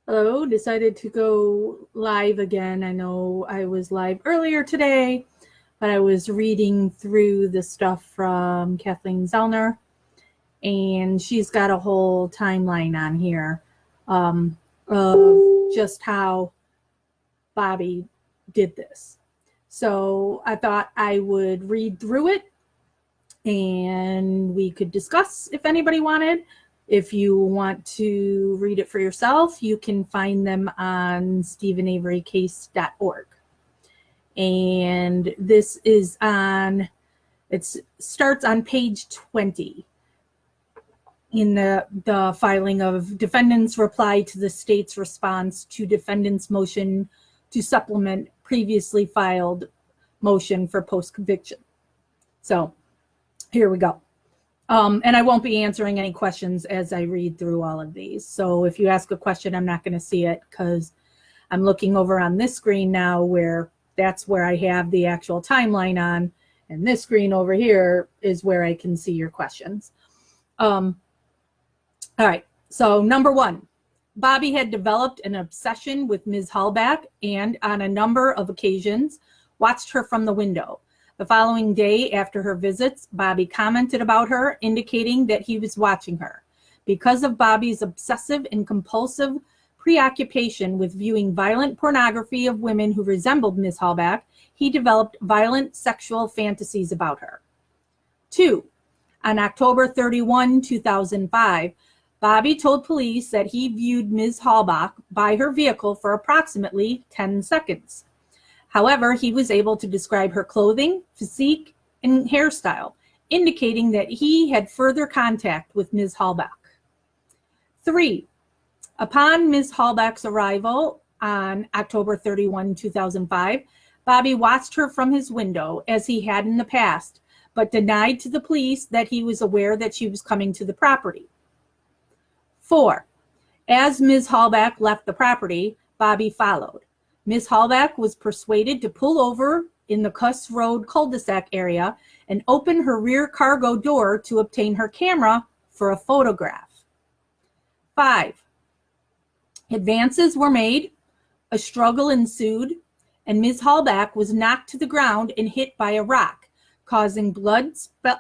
Hello, decided to go live again. I know I was live earlier today, but I was reading through the stuff from Kathleen Zellner, and she's got a whole timeline on here of just how Bobby did this. So I thought I would read through it and we could discuss if anybody wanted. If you want to read it for yourself, you can find them on stephenaverycase.org. And this is it starts on page 20 in the filing of defendant's reply to the state's response to defendant's motion to supplement previously filed motion for post-conviction. So here we go. And I won't be answering any questions as I read through all of these. So if you ask a question, I'm not going to see it because I'm looking over on this screen now where that's where I have the actual timeline on. And this screen over here is where I can see your questions. All right. So number one, Bobby had developed an obsession with Ms. Hallback and on a number of occasions watched her from the window. The following day after her visits, Bobby commented about her, indicating that he was watching her. Because of Bobby's obsessive and compulsive preoccupation with viewing violent pornography of women who resembled Ms. Hallback, he developed violent sexual fantasies about her. 2. On October 31, 2005, Bobby told police that he viewed Ms. Hallback by her vehicle for approximately 10 seconds. However, he was able to describe her clothing, physique, and hairstyle, indicating that he had further contact with Ms. Hallback. 3. Upon Ms. Hallback's arrival on October 31, 2005, Bobby watched her from his window as he had in the past, but denied to the police that he was aware that she was coming to the property. 4. As Ms. Hallback left the property, Bobby followed. Ms. Hallback was persuaded to pull over in the Cuss Road cul-de-sac area and open her rear cargo door to obtain her camera for a photograph. 5. Advances were made, a struggle ensued, and Ms. Hallback was knocked to the ground and hit by a rock, causing blood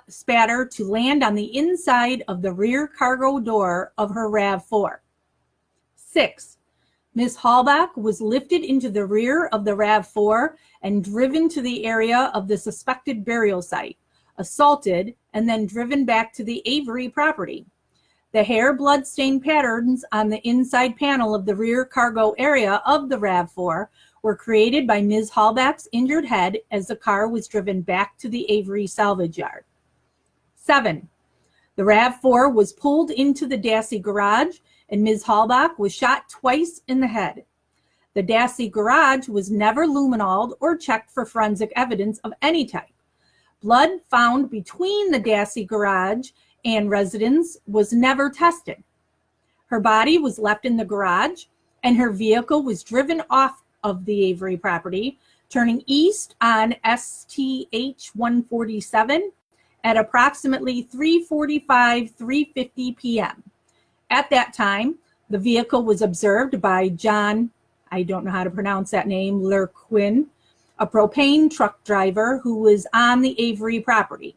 spatter to land on the inside of the rear cargo door of her RAV4. 6. Ms. Hallback was lifted into the rear of the RAV4 and driven to the area of the suspected burial site, assaulted, and then driven back to the Avery property. The hair blood-stained patterns on the inside panel of the rear cargo area of the RAV4 were created by Ms. Hallback's injured head as the car was driven back to the Avery salvage yard. 7. The RAV4 was pulled into the Dassey garage and Ms. Hallback was shot twice in the head. The Dassey garage was never luminoled or checked for forensic evidence of any type. Blood found between the Dassey garage and residence was never tested. Her body was left in the garage and her vehicle was driven off of the Avery property, turning east on STH 147 at approximately 3:50 p.m. At that time, the vehicle was observed by John, I don't know how to pronounce that name, Lerquin, a propane truck driver who was on the Avery property.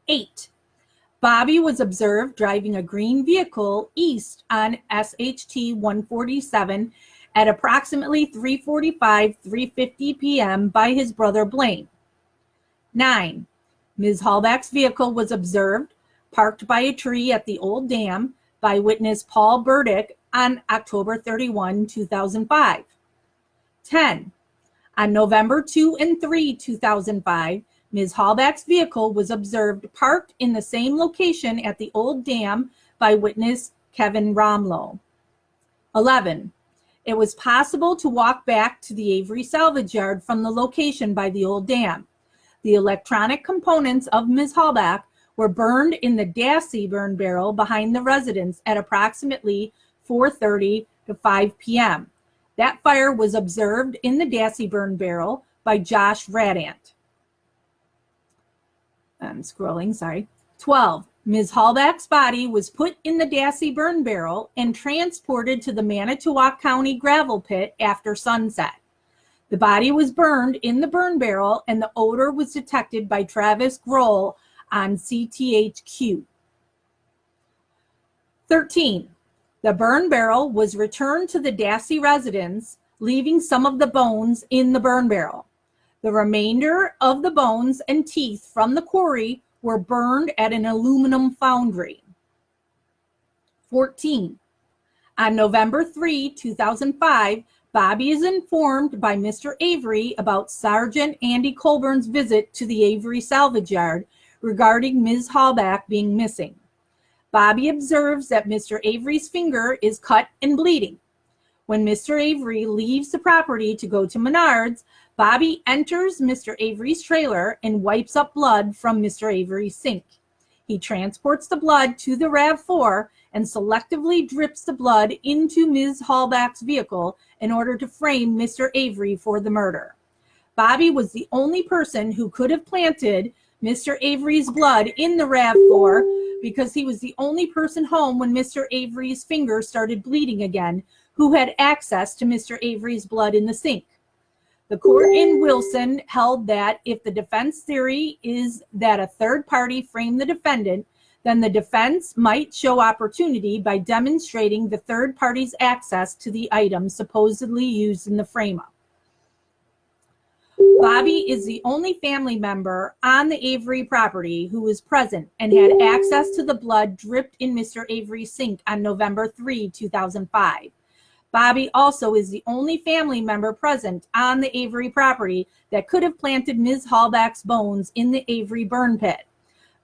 8. Bobby was observed driving a green vehicle east on SHT 147 at approximately 3:50 p.m. by his brother Blaine. 9. Ms. Hallback's vehicle was observed parked by a tree at the old dam by witness Paul Burdick on October 31, 2005. 10. On November 2 and 3, 2005, Ms. Hallback's vehicle was observed parked in the same location at the old dam by witness Kevin Romlow. 11. It was possible to walk back to the Avery salvage yard from the location by the old dam. The electronic components of Ms. Hallback were burned in the Dassey burn barrel behind the residence at approximately 4:30 to 5 p.m. That fire was observed in the Dassey burn barrel by Josh Radant. I'm scrolling, sorry. 12. Ms. Hallback's body was put in the Dassey burn barrel and transported to the Manitowoc County gravel pit after sunset. The body was burned in the burn barrel, and the odor was detected by Travis Grohl on CTHQ. 13. The burn barrel was returned to the Dassey residence, leaving some of the bones in the burn barrel. The remainder of the bones and teeth from the quarry were burned at an aluminum foundry. 14. On November 3, 2005, Bobby is informed by Mr. Avery about Sergeant Andy Colburn's visit to the Avery salvage yard regarding Ms. Hallback being missing. Bobby observes that Mr. Avery's finger is cut and bleeding. When Mr. Avery leaves the property to go to Menards, Bobby enters Mr. Avery's trailer and wipes up blood from Mr. Avery's sink. He transports the blood to the RAV4 and selectively drips the blood into Ms. Hallback's vehicle in order to frame Mr. Avery for the murder. Bobby was the only person who could have planted Mr. Avery's blood in the RAV4 because he was the only person home when Mr. Avery's finger started bleeding again, who had access to Mr. Avery's blood in the sink. The court in Wilson held that if the defense theory is that a third party framed the defendant, then the defense might show opportunity by demonstrating the third party's access to the items supposedly used in the frame-up. Bobby is the only family member on the Avery property who was present and had access to the blood dripped in Mr. Avery's sink on November 3, 2005. Bobby also is the only family member present on the Avery property that could have planted Ms. Hallback's bones in the Avery burn pit.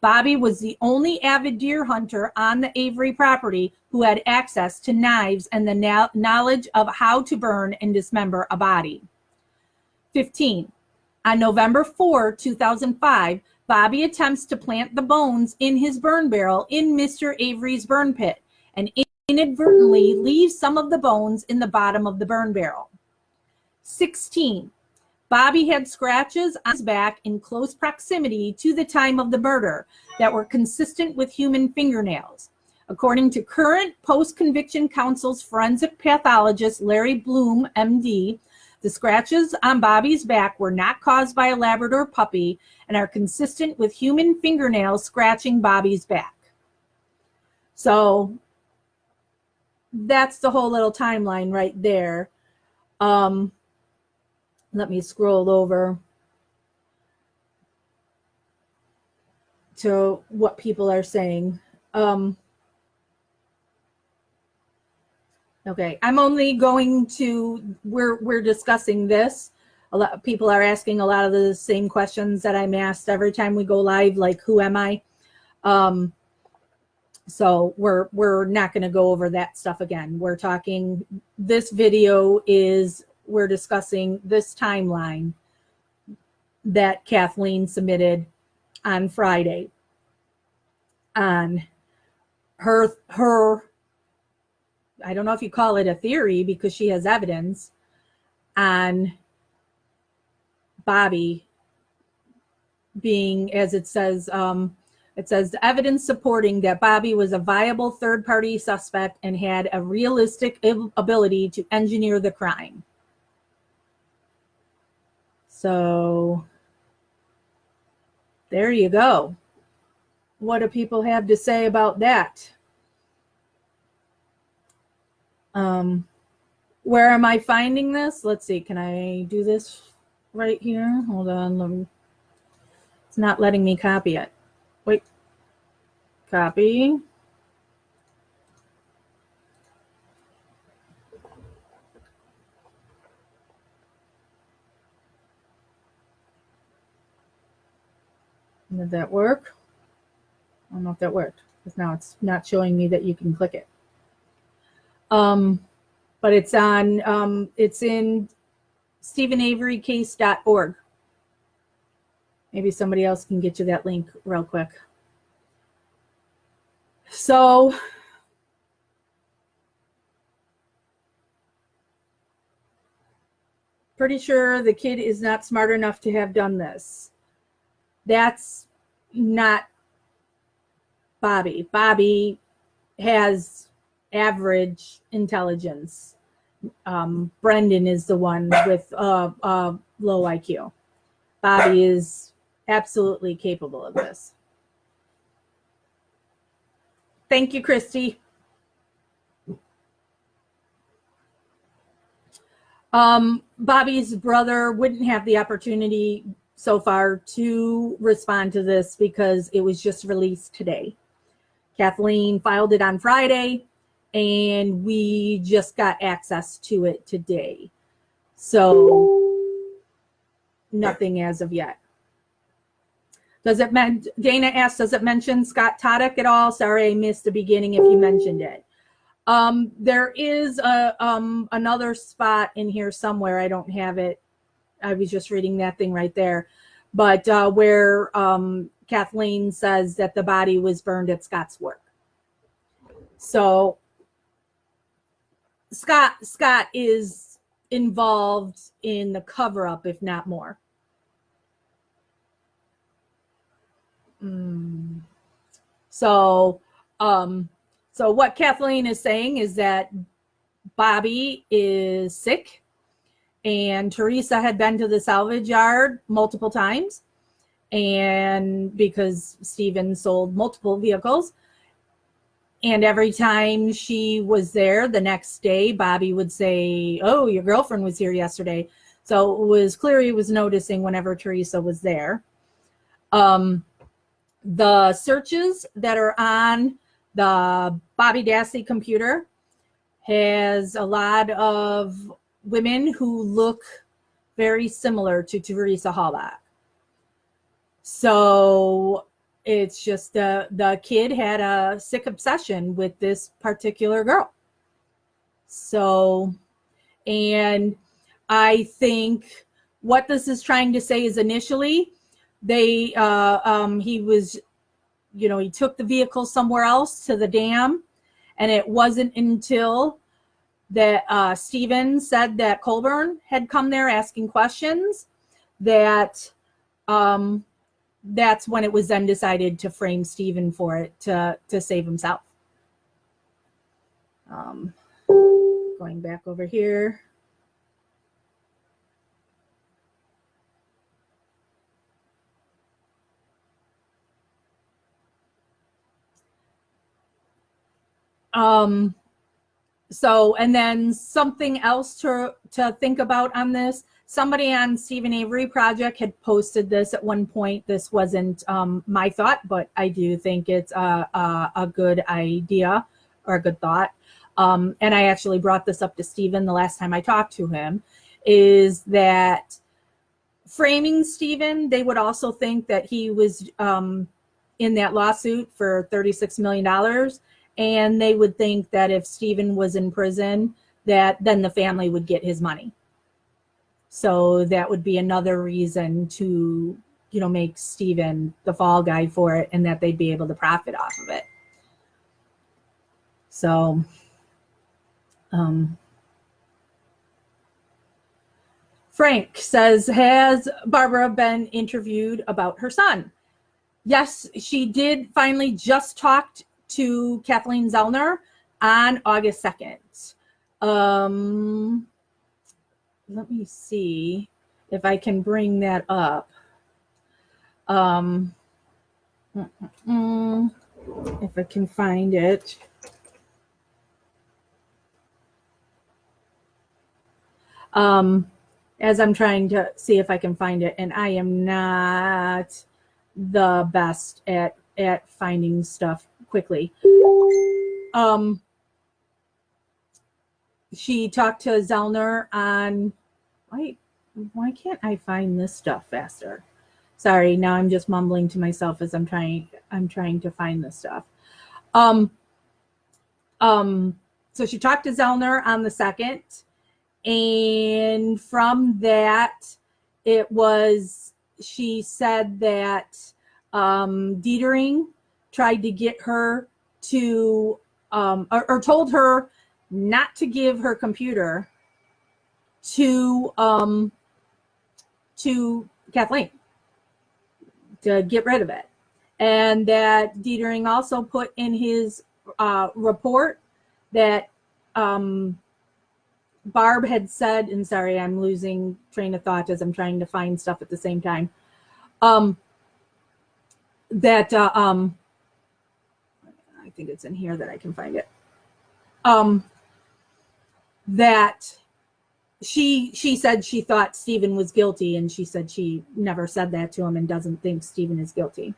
Bobby was the only avid deer hunter on the Avery property who had access to knives and the knowledge of how to burn and dismember a body. 15. On November 4, 2005, Bobby attempts to plant the bones in his burn barrel in Mr. Avery's burn pit and inadvertently leaves some of the bones in the bottom of the burn barrel. 16. Bobby had scratches on his back in close proximity to the time of the murder that were consistent with human fingernails. According to current post-conviction counsel's forensic pathologist Larry Bloom, MD, the scratches on Bobby's back were not caused by a Labrador puppy and are consistent with human fingernails scratching Bobby's back. So that's the whole little timeline right there. Let me scroll over to what people are saying. Okay, I'm only going to, we're discussing this. A lot of people are asking a lot of the same questions that I'm asked every time we go live, like who am I? So we're not going to go over that stuff again. We're talking, this video is, we're discussing this timeline that Kathleen submitted on Friday on her, I don't know if you call it a theory because she has evidence on Bobby being, as it says the evidence supporting that Bobby was a viable third-party suspect and had a realistic ability to engineer the crime. So there you go. What do people have to say about that? Where am I finding this? Let's see. Can I do this right here? Hold on. It's not letting me copy it. Wait. Copy. Did that work? I don't know if that worked because now it's not showing me that you can click it. But it's on, it's in StephenAveryCase.org. Maybe somebody else can get you that link real quick. So pretty sure the kid is not smart enough to have done this. That's not Bobby. Bobby has average intelligence. Brendan is the one with low IQ. Bobby is absolutely capable of this. Thank you, Christy. Bobby's brother wouldn't have the opportunity so far to respond to this because it was just released today. Kathleen filed it on Friday, and we just got access to it today. So nothing as of yet. Dana asked, does it mention Scott Toddick at all? Sorry, I missed the beginning if you mentioned it. There is another spot in here somewhere. I don't have it. I was just reading that thing right there. But where Kathleen says that the body was burned at Scott's work. So Scott is involved in the cover-up, if not more. So what Kathleen is saying is that Bobby is sick, and Teresa had been to the salvage yard multiple times, and because Stephen sold multiple vehicles, and every time she was there the next day, Bobby would say, oh, your girlfriend was here yesterday. So it was clear he was noticing whenever Teresa was there. The searches that are on the Bobby Dassey computer has a lot of women who look very similar to Teresa Halbach. So it's just the kid had a sick obsession with this particular girl. So, and I think what this is trying to say is initially he was, he took the vehicle somewhere else to the dam, and it wasn't until that Stephen said that Colburn had come there asking questions that that's when it was then decided to frame Stephen for it to save himself. Going back over here. So, and then something else to think about on this. Somebody on Stephen Avery Project had posted this at one point. This wasn't my thought, but I do think it's a good idea or a good thought. And I actually brought this up to Stephen the last time I talked to him, is that framing Stephen, they would also think that he was in that lawsuit for $36 million. And they would think that if Stephen was in prison, that then the family would get his money. So that would be another reason to, make Stephen the fall guy for it, and that they'd be able to profit off of it. So, Frank says, has Barbara been interviewed about her son? Yes, she did finally just talked to Kathleen Zellner on August 2nd. Let me see if I can bring that up. If I can find it. As I'm trying to see if I can find it, and I am not the best at finding stuff quickly. She talked to Zellner on, why can't I find this stuff faster? Sorry, now I'm just mumbling to myself as I'm trying to find this stuff. So she talked to Zellner on the 2nd, and from that, she said that Dietering tried to get her to, or told her not to give her computer to Kathleen, to get rid of it. and that Dietering also put in his report that Barb had said, and sorry, I'm losing train of thought as I'm trying to find stuff at the same time, that I think it's in here that I can find it, that she said she thought Stephen was guilty, and she said she never said that to him and doesn't think Stephen is guilty.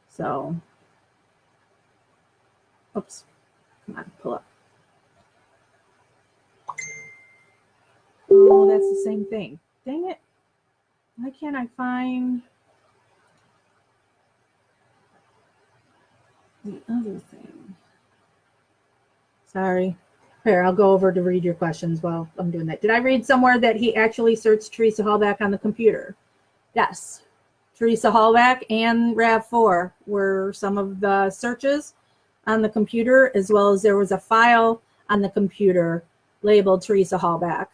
So, oops, come on, pull up. Oh, that's the same thing. Dang it. Why can't I find the other thing? Sorry. Here, I'll go over to read your questions while I'm doing that. Did I read somewhere that he actually searched Teresa Hallback on the computer? Yes. Teresa Hallback and RAV4 were some of the searches on the computer, as well as there was a file on the computer labeled Teresa Hallback.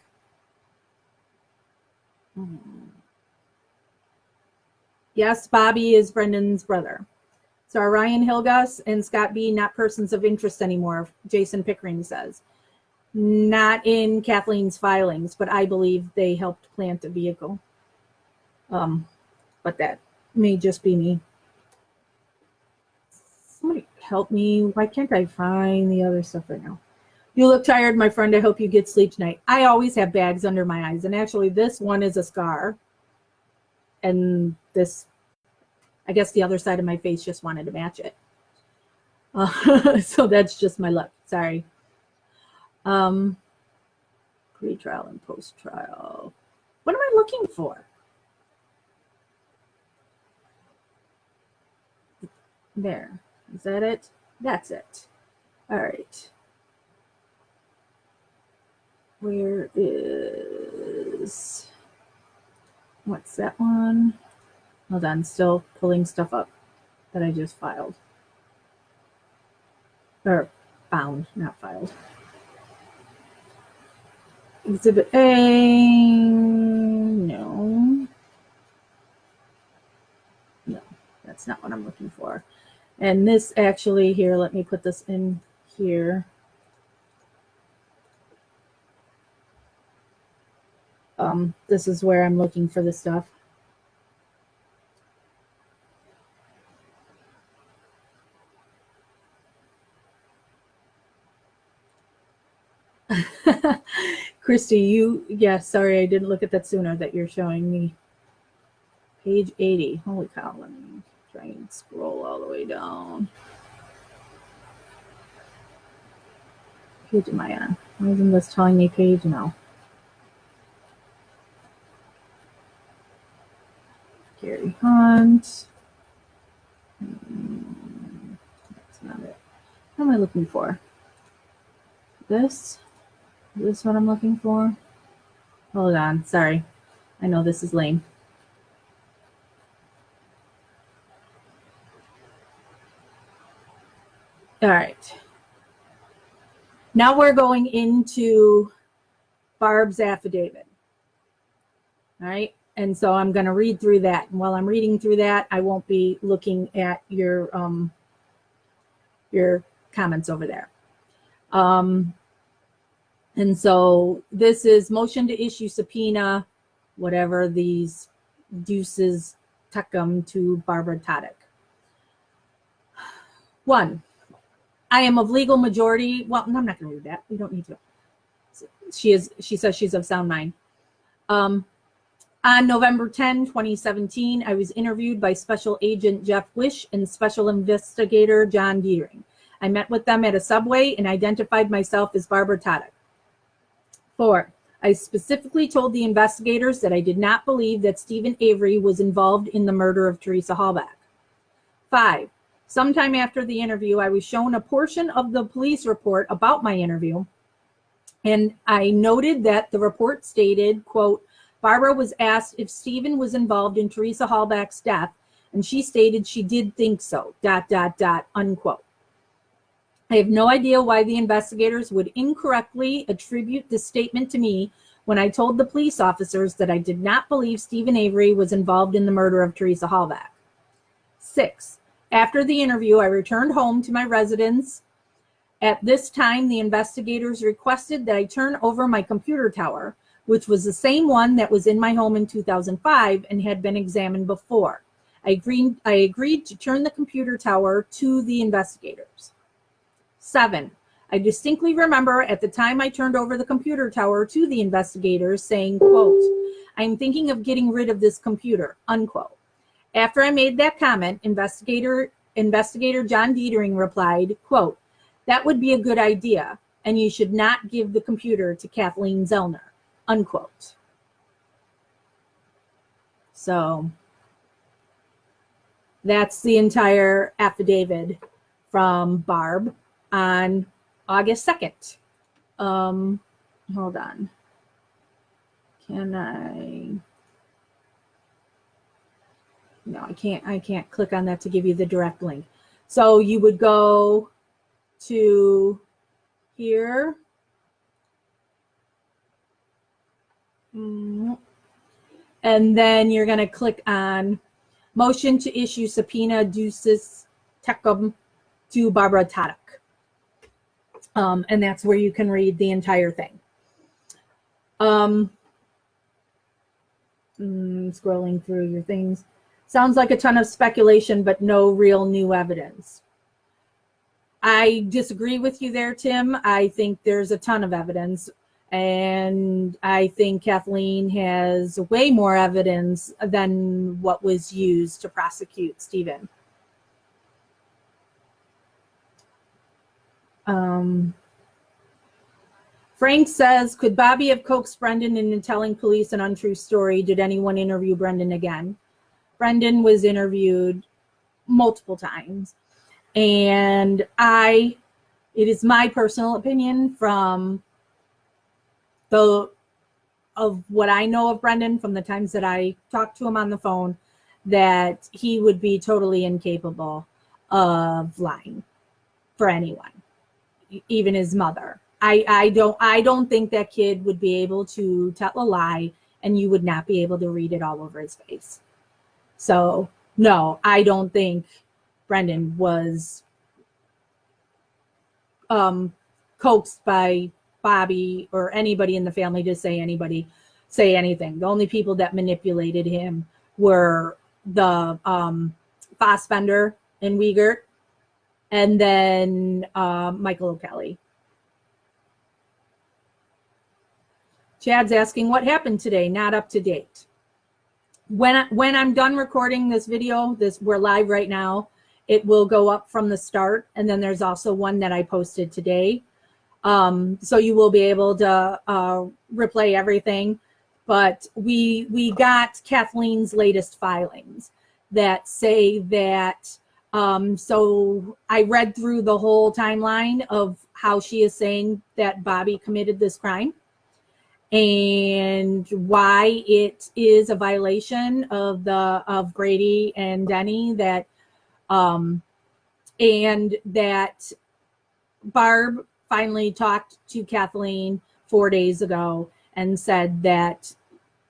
Yes, Bobby is Brendan's brother. So are Ryan Hilgas and Scott B. not persons of interest anymore? Jason Pickering says. Not in Kathleen's filings, but I believe they helped plant a vehicle. But that may just be me. Somebody help me. Why can't I find the other stuff right now? You look tired, my friend. I hope you get sleep tonight. I always have bags under my eyes. And actually, this one is a scar. And this, I guess the other side of my face just wanted to match it. So that's just my luck. Sorry. Pre-trial and post-trial. What am I looking for? There. Is that it? That's it. All right. Where is, what's that one? Hold on, still pulling stuff up that I just filed. Or found, not filed. Exhibit A, no. No, that's not what I'm looking for. And this actually, here, let me put this in here. This is where I'm looking for the stuff. Christy, sorry, I didn't look at that sooner that you're showing me. Page 80. Holy cow, let me try and scroll all the way down. Page am I on? Why isn't this telling me page? No. Gary Hunt. That's not it. What am I looking for? This? Is this what I'm looking for? Hold on. Sorry. I know this is lame. All right. Now we're going into Barb's affidavit. All right. And so I'm going to read through that. And while I'm reading through that, I won't be looking at your comments over there. And so this is motion to issue subpoena, whatever these deuces tecum to Barbara Tadek. 1, I am of legal majority. Well, I'm not going to read that. We don't need to. She says she's of sound mind. On November 10, 2017, I was interviewed by Special Agent Jeff Wish and Special Investigator John Dietering. I met with them at a subway and identified myself as Barbara Tadek. 4, I specifically told the investigators that I did not believe that Stephen Avery was involved in the murder of Teresa Hallback. 5, sometime after the interview, I was shown a portion of the police report about my interview, and I noted that the report stated, quote, Barbara was asked if Stephen was involved in Teresa Hallback's death, and she stated she did think so, ... unquote. I have no idea why the investigators would incorrectly attribute this statement to me when I told the police officers that I did not believe Stephen Avery was involved in the murder of Teresa Hallback. 6. After the interview, I returned home to my residence. At this time, the investigators requested that I turn over my computer tower, which was the same one that was in my home in 2005 and had been examined before. I agreed to turn the computer tower to the investigators. 7. I distinctly remember at the time I turned over the computer tower to the investigators saying, quote, "I'm thinking of getting rid of this computer," unquote. After I made that comment, Investigator John Dietering replied, quote, "That would be a good idea, and you should not give the computer to Kathleen Zellner," unquote. So that's the entire affidavit from Barb on August 2nd. Hold on. Can I? No, I can't click on that to give you the direct link. So you would go to here. And then you're going to click on motion to issue subpoena ducis tecum to Barbara Taddock. And that's where you can read the entire thing. Scrolling through your things. Sounds like a ton of speculation, but no real new evidence. I disagree with you there, Tim. I think there's a ton of evidence. And I think Kathleen has way more evidence than what was used to prosecute Stephen. Frank says, could Bobby have coaxed Brendan into telling police an untrue story? Did anyone interview Brendan again? Brendan was interviewed multiple times. And it is my personal opinion from of what I know of Brendan from the times that I talked to him on the phone, that he would be totally incapable of lying for anyone, even his mother. I don't think that kid would be able to tell a lie and you would not be able to read it all over his face. So no, I don't think Brendan was coaxed by Bobby or anybody in the family to say anything. The only people that manipulated him were the Fassbender and Wiegert, and then Michael O'Kelly. Chad's asking what happened today. Not up to date. When I'm done recording this video, we're live right now, it will go up from the start, and then there's also one that I posted today. So you will be able to replay everything. But we got Kathleen's latest filings that say that, so I read through the whole timeline of how she is saying that Bobby committed this crime and why it is a violation of Grady and Denny, that and that Barb finally talked to Kathleen 4 days ago and said that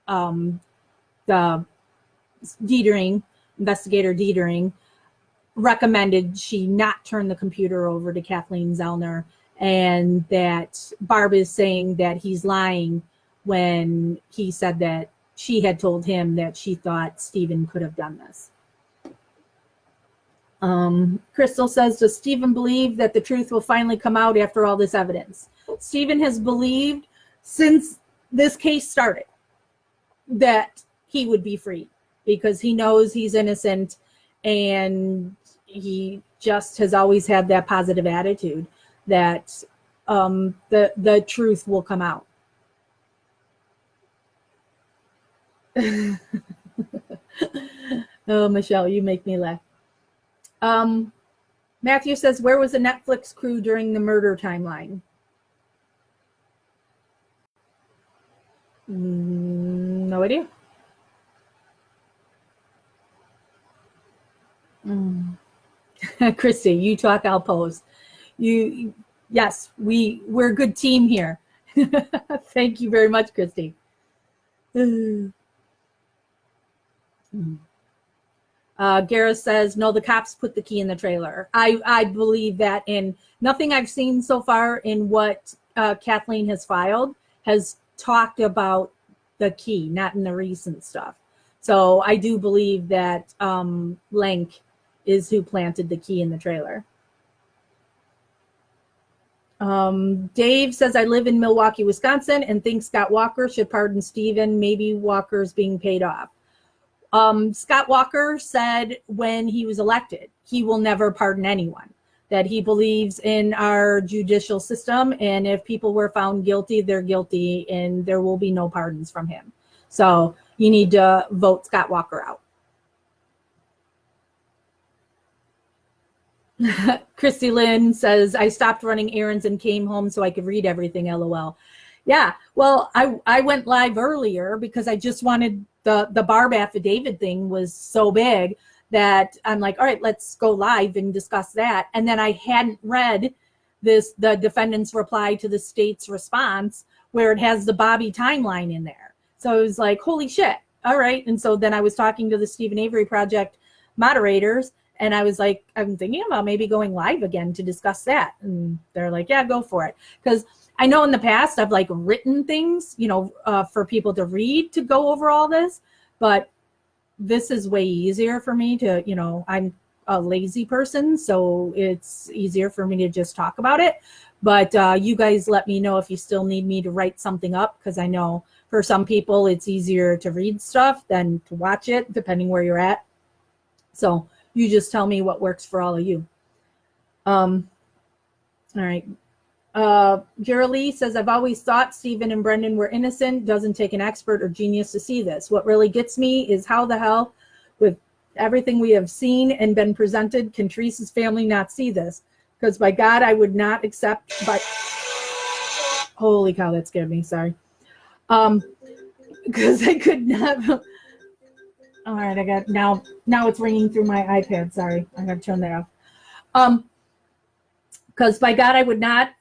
the investigator Dietering recommended she not turn the computer over to Kathleen Zellner, and that Barb is saying that he's lying when he said that she had told him that she thought Stephen could have done this. Crystal says, does Stephen believe that the truth will finally come out after all this evidence? Stephen has believed since this case started that he would be free because he knows he's innocent, and he just has always had that positive attitude that the truth will come out. Oh, Michelle, you make me laugh. Matthew says, where was the Netflix crew during the murder timeline? No idea. Christy, you talk, I'll pose. Yes, we're a good team here. Thank you very much, Christy. Gareth says, no, the cops put the key in the trailer. I believe that in nothing I've seen so far in what Kathleen has filed has talked about the key, not in the recent stuff. So I do believe that Lank is who planted the key in the trailer. Dave says, I live in Milwaukee, Wisconsin, and think Scott Walker should pardon Stephen. Maybe Walker's being paid off. Scott Walker said when he was elected, he will never pardon anyone, that he believes in our judicial system. And if people were found guilty, they're guilty and there will be no pardons from him. So you need to vote Scott Walker out. Christy Lynn says, I stopped running errands and came home so I could read everything, LOL. Yeah, well, I went live earlier because I just wanted the Barb affidavit thing was so big that I'm like, all right, let's go live and discuss that. And then I hadn't read the defendant's reply to the state's response where it has the Bobby timeline in there. So I was like, holy shit. All right. And so then I was talking to the Stephen Avery Project moderators, and I was like, I'm thinking about maybe going live again to discuss that. And they're like, yeah, go for it. Because I know in the past I've like written things, for people to read to go over all this, but this is way easier for me to, I'm a lazy person, so it's easier for me to just talk about it. But you guys let me know if you still need me to write something up, because I know for some people it's easier to read stuff than to watch it, depending where you're at. So you just tell me what works for all of you. All right. Jerry says, I've always thought Stephen and Brendan were innocent. Doesn't take an expert or genius to see this. What really gets me is how the hell, with everything we have seen and been presented, can Teresa's family not see this? Because by God, I would not accept holy cow, that scared me. Sorry. Because I could not. All right, I got now it's ringing through my iPad. Sorry, I got to turn that off. Because by God, I would not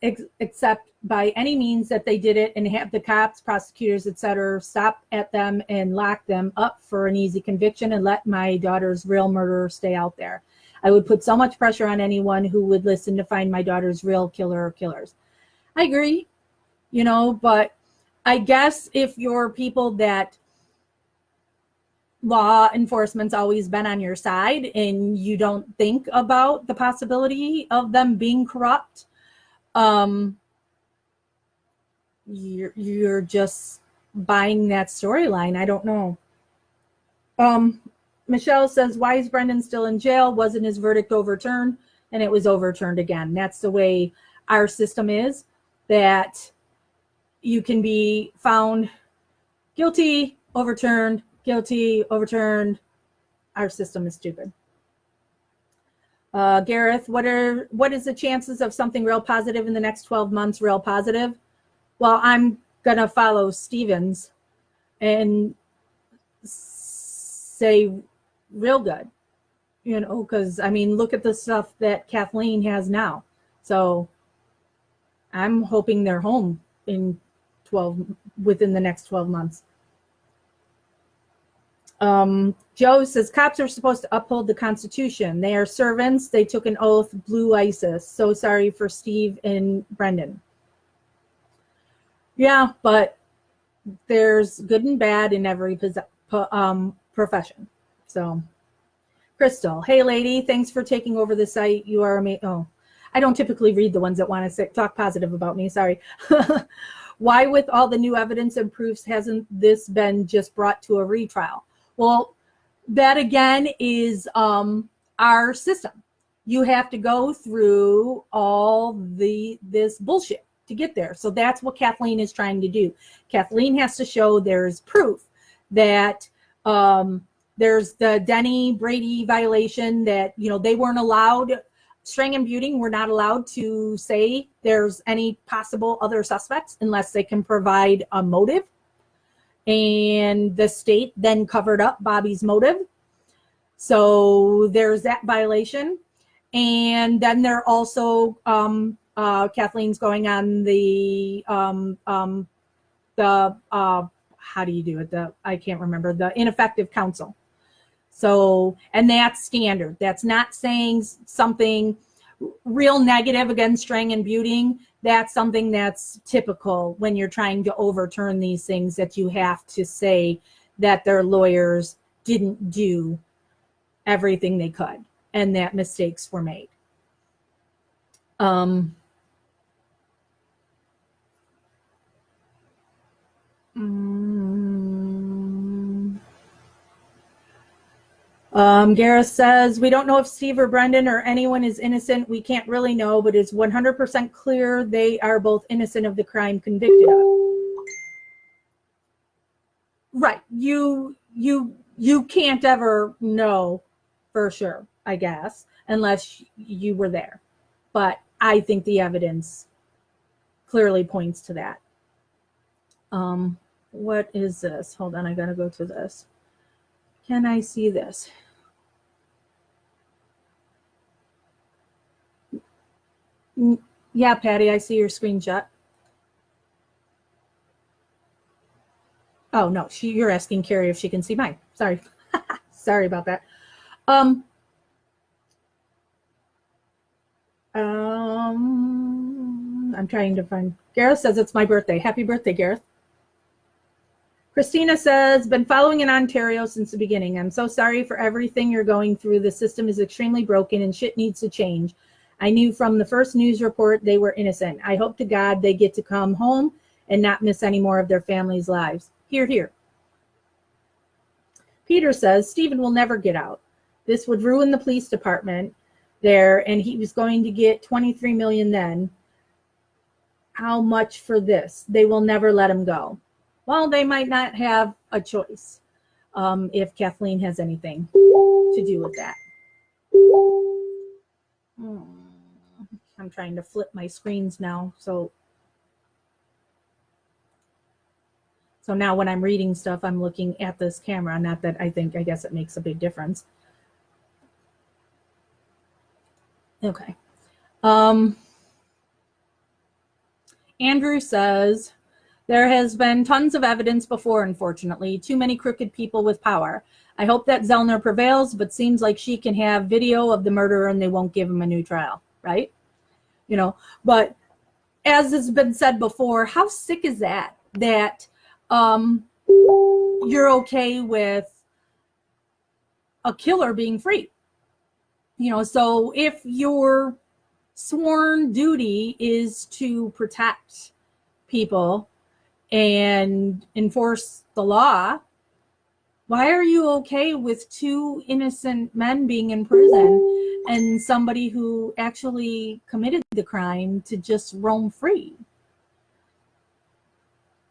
accept by any means that they did it and have the cops, prosecutors, etc., stop at them and lock them up for an easy conviction and let my daughter's real murderer stay out there. I would put so much pressure on anyone who would listen to find my daughter's real killer or killers. I agree, but I guess if you're people that law enforcement's always been on your side and you don't think about the possibility of them being corrupt, you're just buying that storyline. I don't know. Michelle says, why is Brendan still in jail? Wasn't his verdict overturned? And it was overturned again. That's the way our system is, that you can be found guilty, overturned, guilty, overturned. Our system is stupid. Gareth, what is the chances of something real positive in the next 12 months? Real positive? Well, I'm gonna follow Stevens and say real good, because look at the stuff that Kathleen has now. So I'm hoping they're home within the next 12 months. Joe says, cops are supposed to uphold the Constitution. They are servants. They took an oath. Blue ISIS. So sorry for Steve and Brendan. Yeah, but there's good and bad in every profession. So, Crystal, hey lady, thanks for taking over the site. You are amazing. Oh, I don't typically read the ones that want to talk positive about me. Sorry. Why, with all the new evidence and proofs, hasn't this been just brought to a retrial? Well, that again is our system. You have to go through all this bullshit to get there. So that's what Kathleen is trying to do. Kathleen has to show there's proof that there's the Denny Brady violation, that they weren't allowed. Strang and Buting were not allowed to say there's any possible other suspects unless they can provide a motive. And the state then covered up Bobby's motive. So there's that violation. And then they're also, Kathleen's going on the how do you do it? I can't remember, the ineffective counsel. So, and that's standard. That's not saying something real negative against Strang and Buting. That's something that's typical when you're trying to overturn these things, that you have to say that their lawyers didn't do everything they could and that mistakes were made. Gareth says, we don't know if Steve or Brendan or anyone is innocent. We can't really know, but it's 100% clear they are both innocent of the crime convicted of. Right. You can't ever know for sure, I guess, unless you were there. But I think the evidence clearly points to that. What is this? Hold on, I gotta go to this. Can I see this? Yeah, Patty, I see your screenshot. Oh no, you're asking Carrie if she can see mine. Sorry. Sorry about that. I'm trying to find. Gareth says it's my birthday. Happy birthday, Gareth. Christina says, been following in Ontario since the beginning. I'm so sorry for everything you're going through. The system is extremely broken and shit needs to change. I knew from the first news report they were innocent. I hope to God they get to come home and not miss any more of their families' lives. Hear, hear. Peter says, Stephen will never get out. This would ruin the police department there, and he was going to get $23 million then. How much for this? They will never let him go. Well, they might not have a choice if Kathleen has anything to do with that. I'm trying to flip my screens now. So now when I'm reading stuff, I'm looking at this camera. Not that I guess it makes a big difference. Okay. Andrew says, there has been tons of evidence before, unfortunately. Too many crooked people with power. I hope that Zellner prevails, but seems like she can have video of the murderer and they won't give him a new trial, right? You know, but as has been said before, how sick is that you're okay with a killer being free? You know, so if your sworn duty is to protect people and enforce the law, why are you okay with two innocent men being in prison and somebody who actually committed the crime to just roam free?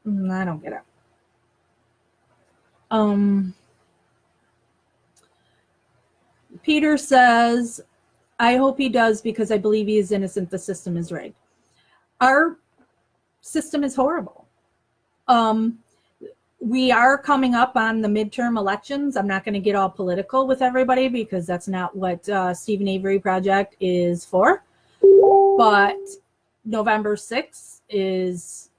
I don't get it. Peter says, I hope he does because I believe he is innocent. The system is rigged. Our system is horrible. We are coming up on the midterm elections. I'm not going to get all political with everybody because that's not what Stephen Avery Project is for. But November 6th is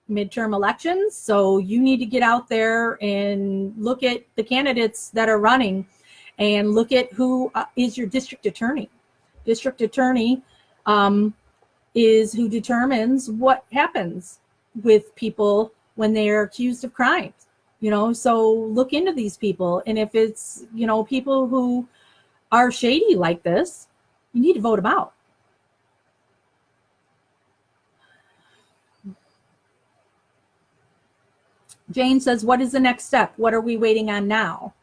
midterm elections. So you need to get out there and look at the candidates that are running and look at who is your district attorney. District attorney is who determines what happens with people when they are accused of crimes. You know, so look into these people. And if it's, you know, people who are shady like this, you need to vote them out. Jane says, what is the next step? What are we waiting on now?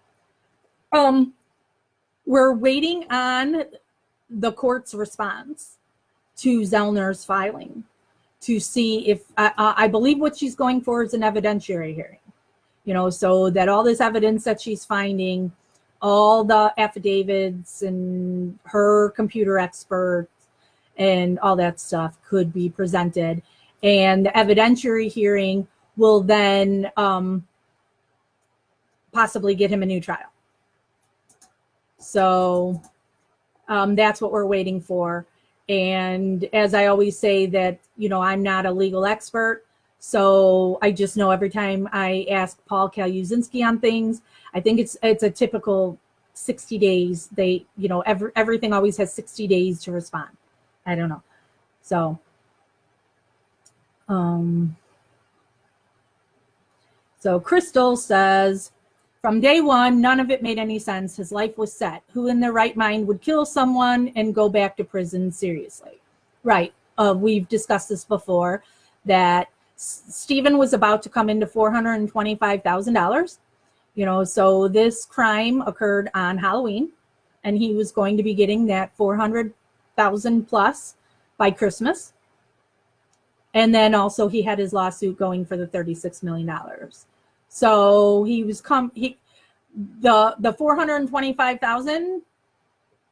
We're waiting on the court's response to Zellner's filing to see if, I believe what she's going for is an evidentiary hearing. You know, so that all this evidence that she's finding, all the affidavits and her computer experts and all that stuff could be presented. And the evidentiary hearing will then possibly get him a new trial. So that's what we're waiting for. And as I always say that, you know, I'm not a legal expert. So I just know every time I ask Paul Kaluzinski on things, I think it's a typical 60 days. They, everything always has 60 days to respond. I don't know. So, so Crystal says, from day one, none of it made any sense. His life was set. Who in their right mind would kill someone and go back to prison? Seriously. Right. We've discussed this before, that Stephen was about to come into $425,000. So this crime occurred on Halloween, and he was going to be getting that 400,000 plus by Christmas. And then also he had his lawsuit going for the $36 million. So he was the 425,000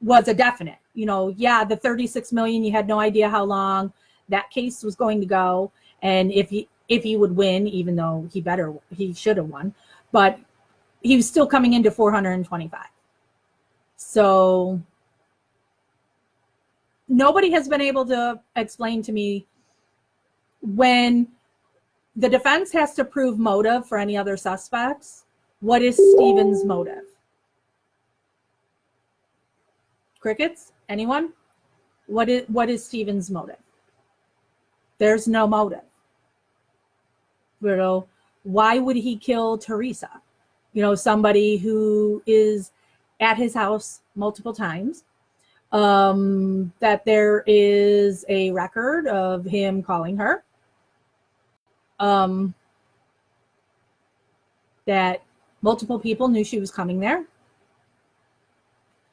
was a definite, the 36 million, you had no idea how long that case was going to go. And if he would win, even though he should have won, but he was still coming into 425. So nobody has been able to explain to me, when the defense has to prove motive for any other suspects, what is Stephen's motive? Crickets? Anyone? What is Stephen's motive? There's no motive. Why would he kill Teresa? Somebody who is at his house multiple times, that there is a record of him calling her, that multiple people knew she was coming there.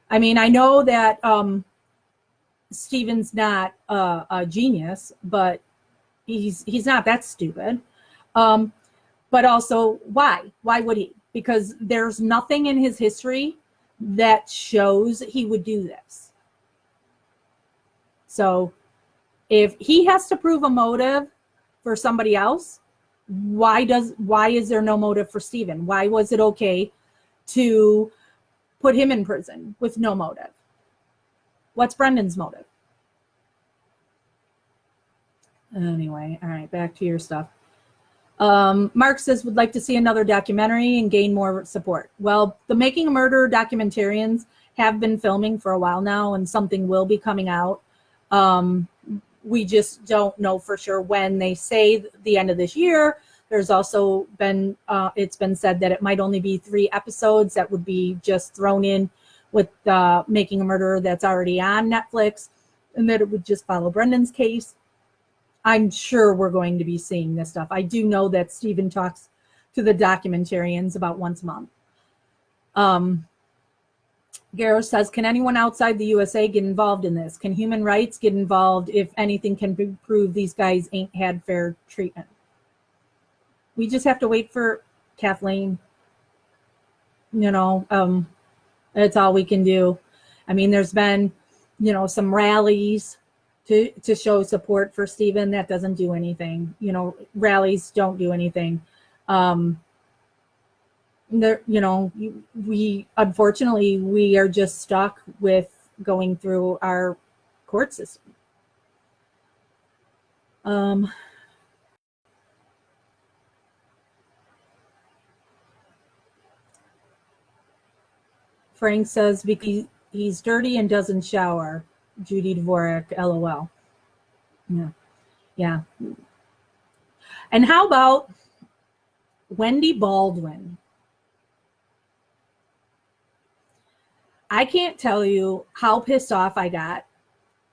I mean, I know that Stephen's not a genius, but he's not that stupid. But also, why? Why would he? Because there's nothing in his history that shows he would do this. So if he has to prove a motive for somebody else, why is there no motive for Stephen? Why was it okay to put him in prison with no motive? What's Brendan's motive? Anyway, all right, back to your stuff. Mark says, would like to see another documentary and gain more support. Well, the Making a Murderer documentarians have been filming for a while now, and something will be coming out. We just don't know for sure when. They say the end of this year. There's also been, it's been said that it might only be 3 episodes that would be just thrown in with Making a Murderer that's already on Netflix, and that it would just follow Brendan's case. I'm sure we're going to be seeing this stuff. I do know that Stephen talks to the documentarians about once a month. Garrow says, can anyone outside the USA get involved in this? Can human rights get involved if anything can prove these guys ain't had fair treatment? We just have to wait for Kathleen. That's all we can do. I mean, there's been, some rallies to show support for Stephen. That doesn't do anything. Rallies don't do anything. Unfortunately, we are just stuck with going through our court system. Frank says, because he's dirty and doesn't shower. Judy Dvorak, LOL. Yeah. And how about Wendy Baldwin? I can't tell you how pissed off I got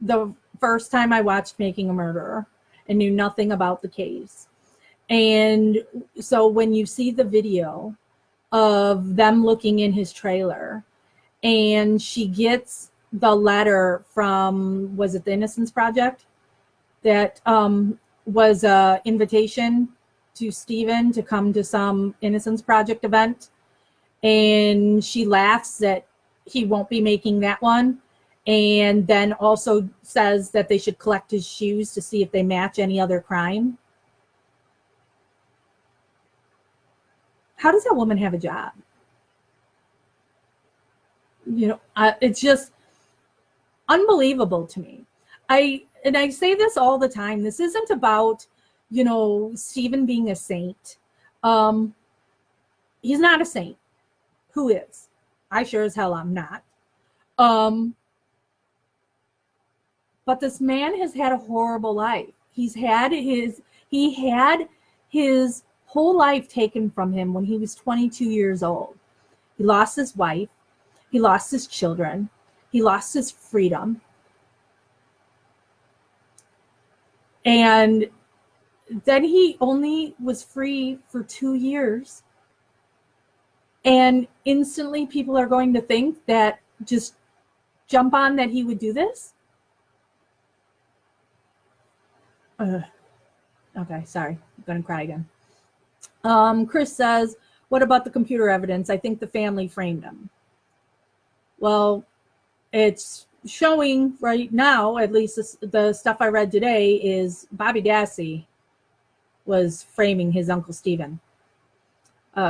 the first time I watched Making a Murderer and knew nothing about the case. And so when you see the video of them looking in his trailer, and she gets the letter from, was it the Innocence Project? That was an invitation to Stephen to come to some Innocence Project event. And she laughs that he won't be making that one. And then also says that they should collect his shoes to see if they match any other crime. How does that woman have a job? It's just unbelievable to me. I say this all the time. This isn't about, Stephen being a saint. He's not a saint. Who is? I sure as hell am not. But this man has had a horrible life. He had his whole life taken from him when he was 22 years old. He lost his wife. He lost his children. He lost his freedom. And then he only was free for 2 years. And instantly people are going to think that just jump on that he would do this. Okay, sorry. I'm going to cry again. Chris says, what about the computer evidence? I think the family framed him. Well, it's showing right now, at least the stuff I read today, is Bobby Dassey was framing his Uncle Stephen.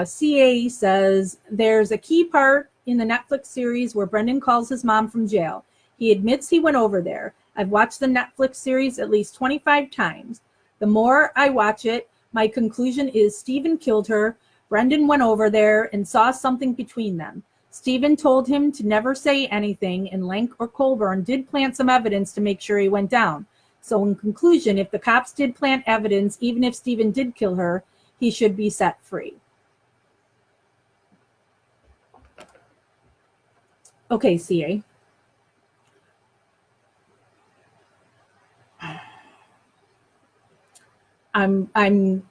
CA says, there's a key part in the Netflix series where Brendan calls his mom from jail. He admits he went over there. I've watched the Netflix series at least 25 times. The more I watch it, my conclusion is Stephen killed her. Brendan went over there and saw something between them. Stephen told him to never say anything, and Lank or Colburn did plant some evidence to make sure he went down. So in conclusion, if the cops did plant evidence, even if Stephen did kill her, he should be set free. Okay, CA. I'm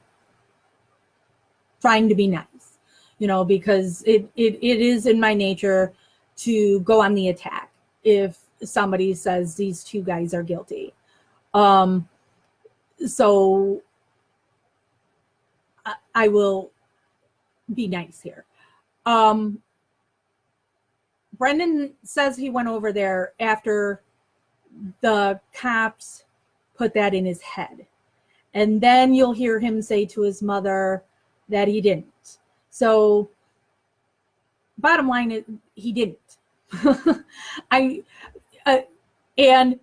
trying to be nice, because it is in my nature to go on the attack if somebody says these two guys are guilty. So I will be nice here. Brendan says he went over there after the cops put that in his head. And then you'll hear him say to his mother that he didn't. So bottom line is he didn't. And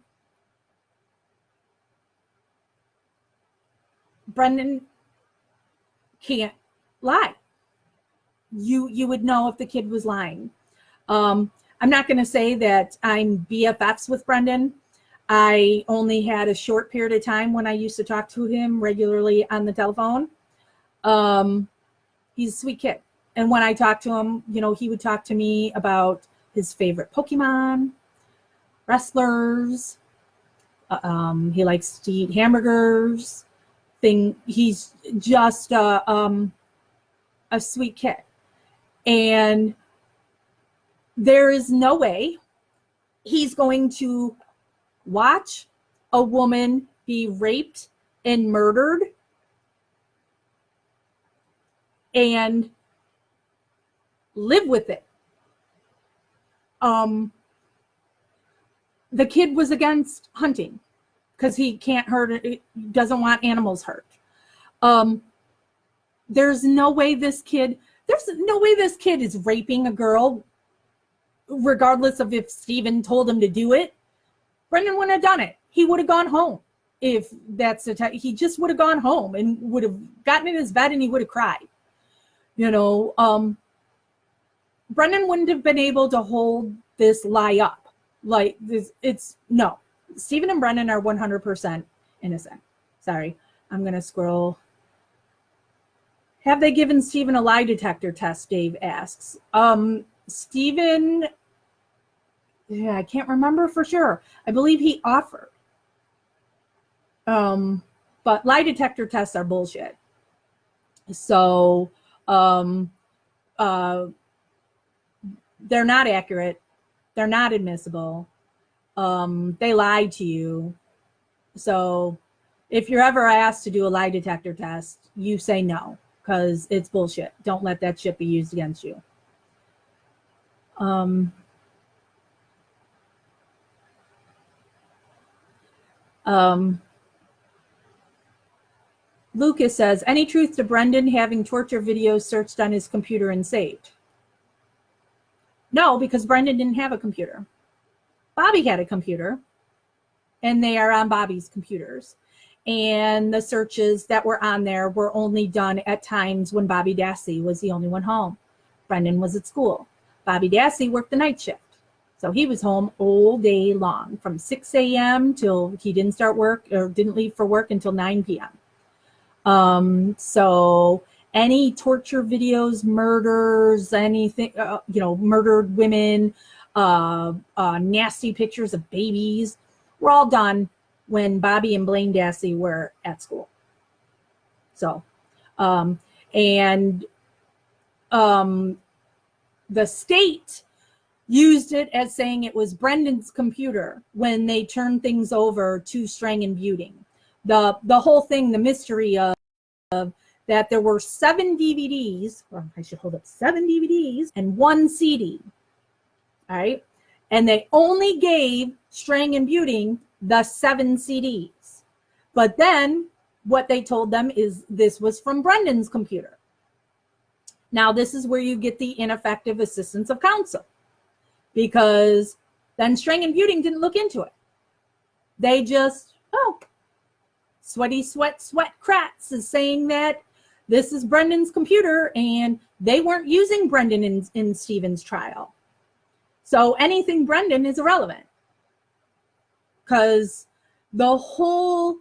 Brendan can't lie. You would know if the kid was lying. I'm not going to say that I'm BFFs with Brendan. I only had a short period of time when I used to talk to him regularly on the telephone. He's a sweet kid. And when I talked to him, he would talk to me about his favorite Pokemon, wrestlers. He likes to eat hamburgers. He's just a sweet kid. And there is no way he's going to watch a woman be raped and murdered and live with it. The kid was against hunting because he can't hurt it, doesn't want animals hurt. There's no way this kid is raping a girl, regardless of if Stephen told him to do it. Brendan wouldn't have done it. He would have gone home. If that's the time, he just would have gone home and would have gotten in his bed and he would have cried. Brendan wouldn't have been able to hold this lie up. Like this, no. Stephen and Brendan are 100% innocent. Sorry, I'm gonna scroll. Have they given Stephen a lie detector test? Dave asks. Stephen, yeah, I can't remember for sure. I believe he offered. But lie detector tests are bullshit. So they're not accurate. They're not admissible. They lied to you. So if you're ever asked to do a lie detector test, you say no, because it's bullshit. Don't let that shit be used against you. Lucas says, any truth to Brendan having torture videos searched on his computer and saved? No, because Brendan didn't have a computer. Bobby had a computer, and they are on Bobby's computers. And the searches that were on there were only done at times when Bobby Dassey was the only one home. Brendan was at school. Bobby Dassey worked the night shift. So he was home all day long from 6 a.m. till he didn't start work or didn't leave for work until 9 p.m. So any torture videos, murders, anything, murdered women, nasty pictures of babies were all done when Bobby and Blaine Dassey were at school. So, the state used it as saying it was Brendan's computer when they turned things over to Strang and Buting. The whole thing, the mystery of that there were 7 DVDs, or I should hold up 7 DVDs and 1 CD. All right. And they only gave Strang and Buting the 7 CDs. But then what they told them is this was from Brendan's computer. Now, this is where you get the ineffective assistance of counsel, because then Strang and Buting didn't look into it. They just, Sweaty Sweat Kratz is saying that this is Brendan's computer, and they weren't using Brendan in Stephen's trial. So anything Brendan is irrelevant, because the whole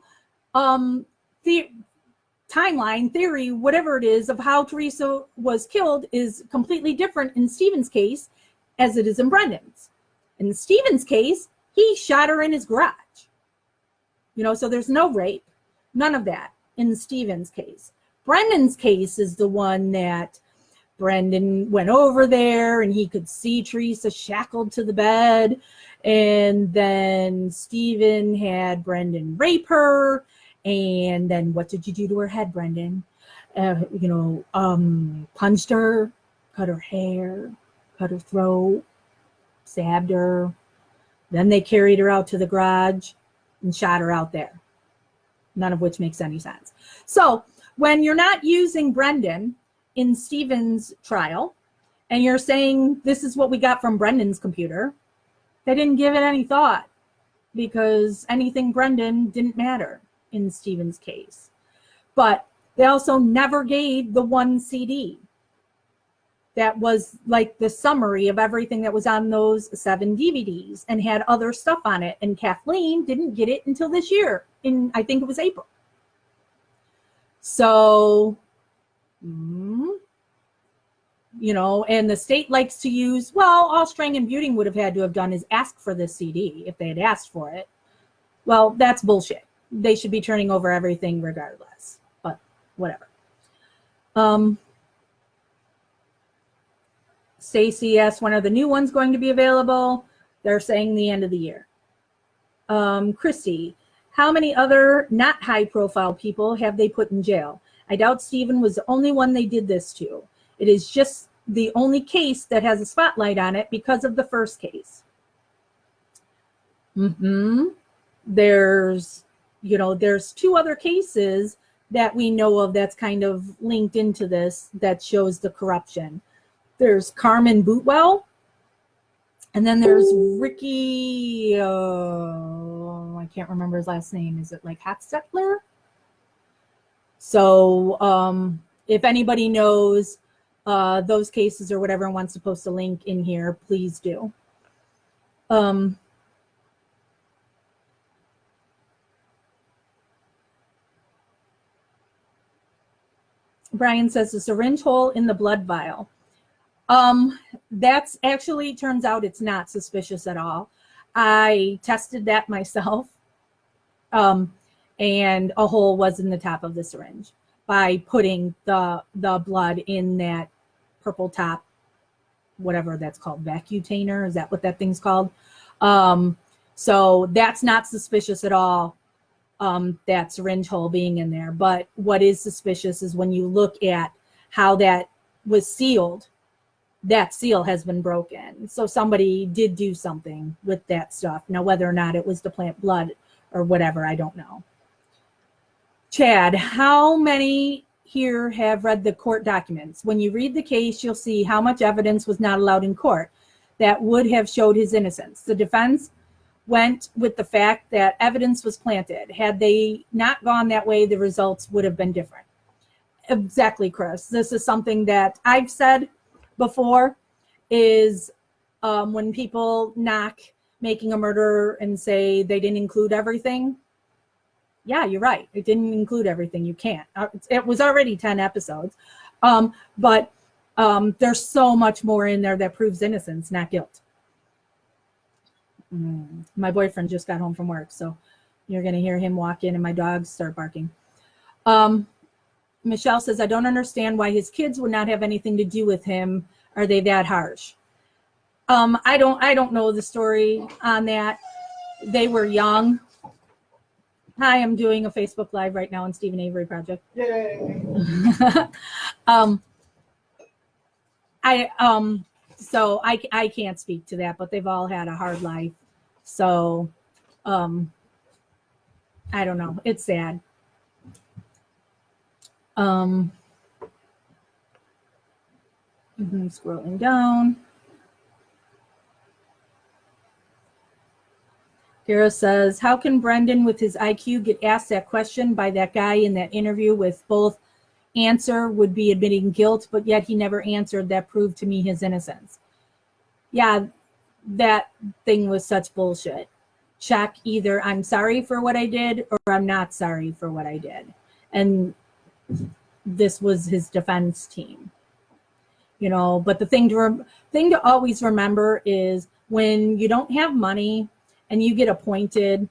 timeline, theory, whatever it is, of how Teresa was killed is completely different in Stephen's case as it is in Brendan's. In Stephen's case, he shot her in his garage. So there's no rape, none of that in Stephen's case. Brendan's case is the one that Brendan went over there and he could see Teresa shackled to the bed, and then Stephen had Brendan rape her. And then what did you do to her head, Brendan? Punched her, cut her hair, cut her throat, stabbed her. Then they carried her out to the garage and shot her out there. None of which makes any sense. So when you're not using Brendan in Stephen's trial and you're saying this is what we got from Brendan's computer, they didn't give it any thought, because anything Brendan didn't matter in Stephen's case. But they also never gave the 1 CD that was like the summary of everything that was on those 7 DVDs and had other stuff on it. And Kathleen didn't get it until this year, I think it was April. So, and the state likes to use, all Strang and Buting would have had to have done is ask for this CD if they had asked for it. Well, that's bullshit. They should be turning over everything regardless, but whatever. Stacy asked, when are the new ones going to be available? They're saying the end of the year. Christy, how many other not high profile people have they put in jail? I doubt Stephen was the only one they did this to. It is just the only case that has a spotlight on it because of the first case. There's 2 other cases that we know of that's kind of linked into this that shows the corruption. There's Carmen Bootwell, and then there's Ricky, I can't remember his last name. Is it like Hatztetler? So if anybody knows those cases or whatever and wants to post a link in here, please do. Brian says the syringe hole in the blood vial. That's actually, turns out it's not suspicious at all. I tested that myself. And a hole was in the top of the syringe by putting the blood in that purple top, whatever that's called, vacutainer. Is that what that thing's called? So that's not suspicious at all. That syringe hole being in there. But what is suspicious is when you look at how that was sealed, that seal has been broken. So somebody did do something with that stuff. Now, whether or not it was to plant blood or whatever, I don't know. Chad, how many here have read the court documents? When you read the case, you'll see how much evidence was not allowed in court that would have showed his innocence. The defense went with the fact that evidence was planted. Had they not gone that way, the results would have been different. Exactly, Chris. This is something that I've said before, is when people knock Making a Murderer and say they didn't include everything. Yeah, you're right. It didn't include everything. You can't. It was already 10 episodes. But there's so much more in there that proves innocence, not guilt. My boyfriend just got home from work, so you're going to hear him walk in and my dogs start barking. Michelle says, I don't understand why his kids would not have anything to do with him. Are they that harsh? I don't know the story on that. They were young. Hi, I'm doing a Facebook Live right now on Stephen Avery Project. Yay! So I can't speak to that, but they've all had a hard life. So I don't know. It's sad. Scrolling down. Gara says, how can Brendan with his IQ get asked that question by that guy in that interview with both answer would be admitting guilt, but yet he never answered? That proved to me his innocence. Yeah, that thing was such bullshit. Check either I'm sorry for what I did or I'm not sorry for what I did. And this was his defense team. You know, but the thing to always remember is when you don't have money and you get appointed